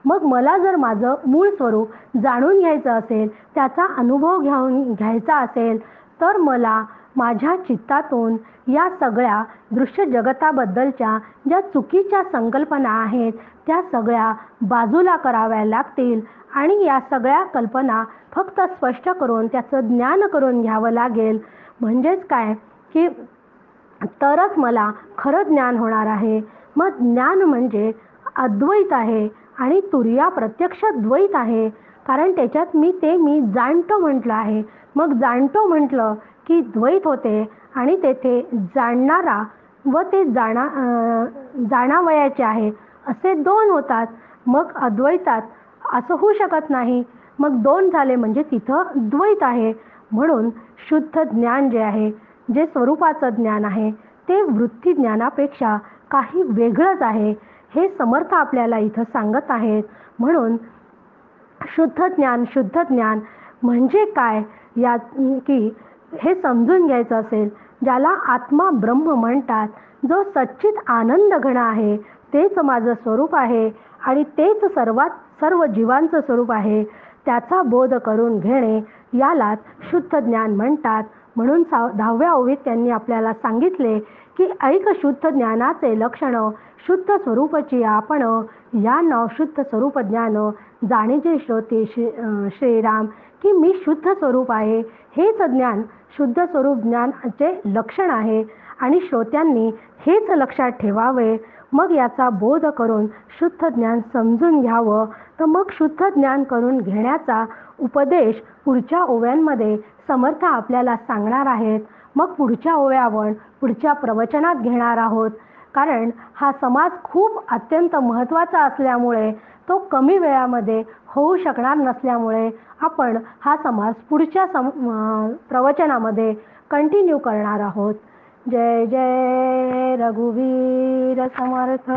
मग मला जर माझं मूळ स्वरूप जाणून घ्यायचं असेल, त्याचा अनुभव घ्यायचा असेल तर मला माझ्या चित्तातून या सगळ्या दृश्य जगताबद्दलच्या ज्या चुकीच्या संकल्पना आहेत त्या सगळ्या बाजूला कराव्या लागतील आणि या सगळ्या कल्पना फक्त स्पष्ट करून त्याचं ज्ञान करून घ्यावं लागेल. म्हणजेच काय की तरच मला खरं ज्ञान होणार आहे. मग ज्ञान म्हणजे अद्वैत आहे आणि तुर्या प्रत्यक्ष द्वैत आहे. कारण त्याच्यात मी जाणतो म्हटलं आहे. मग जाणतो म्हटलं की द्वैत होते आणि तेथे जाणणारा व ते जाणावयाचे आहे असे दोन होतात. मग अद्वैतात असं होऊ शकत नाही. मग दोन झाले म्हणजे तिथं द्वैत आहे. म्हणून शुद्ध ज्ञान जे आहे, जे स्वरूपाचं ज्ञान आहे, ते वृत्ती ज्ञानापेक्षा काही वेगळंच आहे. हे समर्थ आपल्याला इथं सांगत आहेत. म्हणून शुद्ध ज्ञान म्हणजे काय या की हे समजून घ्यायचं असेल, ज्याला आत्मा ब्रह्म म्हणतात, जो सच्चित आनंद घन आहे, तेच माझं स्वरूप आहे आणि तेच सर्व जीवांचं स्वरूप आहे, त्याचा बोध करून घेणे यालाच शुद्ध ज्ञान म्हणतात. म्हणून 10व्या ओवीत त्यांनी आपल्याला सांगितले की ऐक शुद्ध ज्ञानाचे लक्षण, शुद्ध स्वरूपची आपण, या नाव शुद्ध स्वरूप ज्ञान जाणीचे श्रोते श्रीराम, की मी शुद्ध स्वरूप आहे. हेच ज्ञान शुद्ध स्वरूप ज्ञानाचे लक्षण आहे आणि श्रोत्यांनी हेच लक्षात ठेवावे. मग याचा बोध करून शुद्ध ज्ञान समजून घ्यावं. तर मग शुद्ध ज्ञान करून घेण्याचा उपदेश पुढच्या ओव्यांमध्ये समर्थ आपल्याला सांगणार आहेत. मग पुढच्या ओव्या आपण पुढच्या प्रवचनात घेणार आहोत. कारण हा समाज खूप अत्यंत महत्त्वाचा असल्यामुळे तो कमी वेळामध्ये होऊ शकणार नसल्यामुळे आपण हा समाज पुढच्या प्रवचनामध्ये कंटिन्यू करणार आहोत. जय जय रघुवीर समर्थ.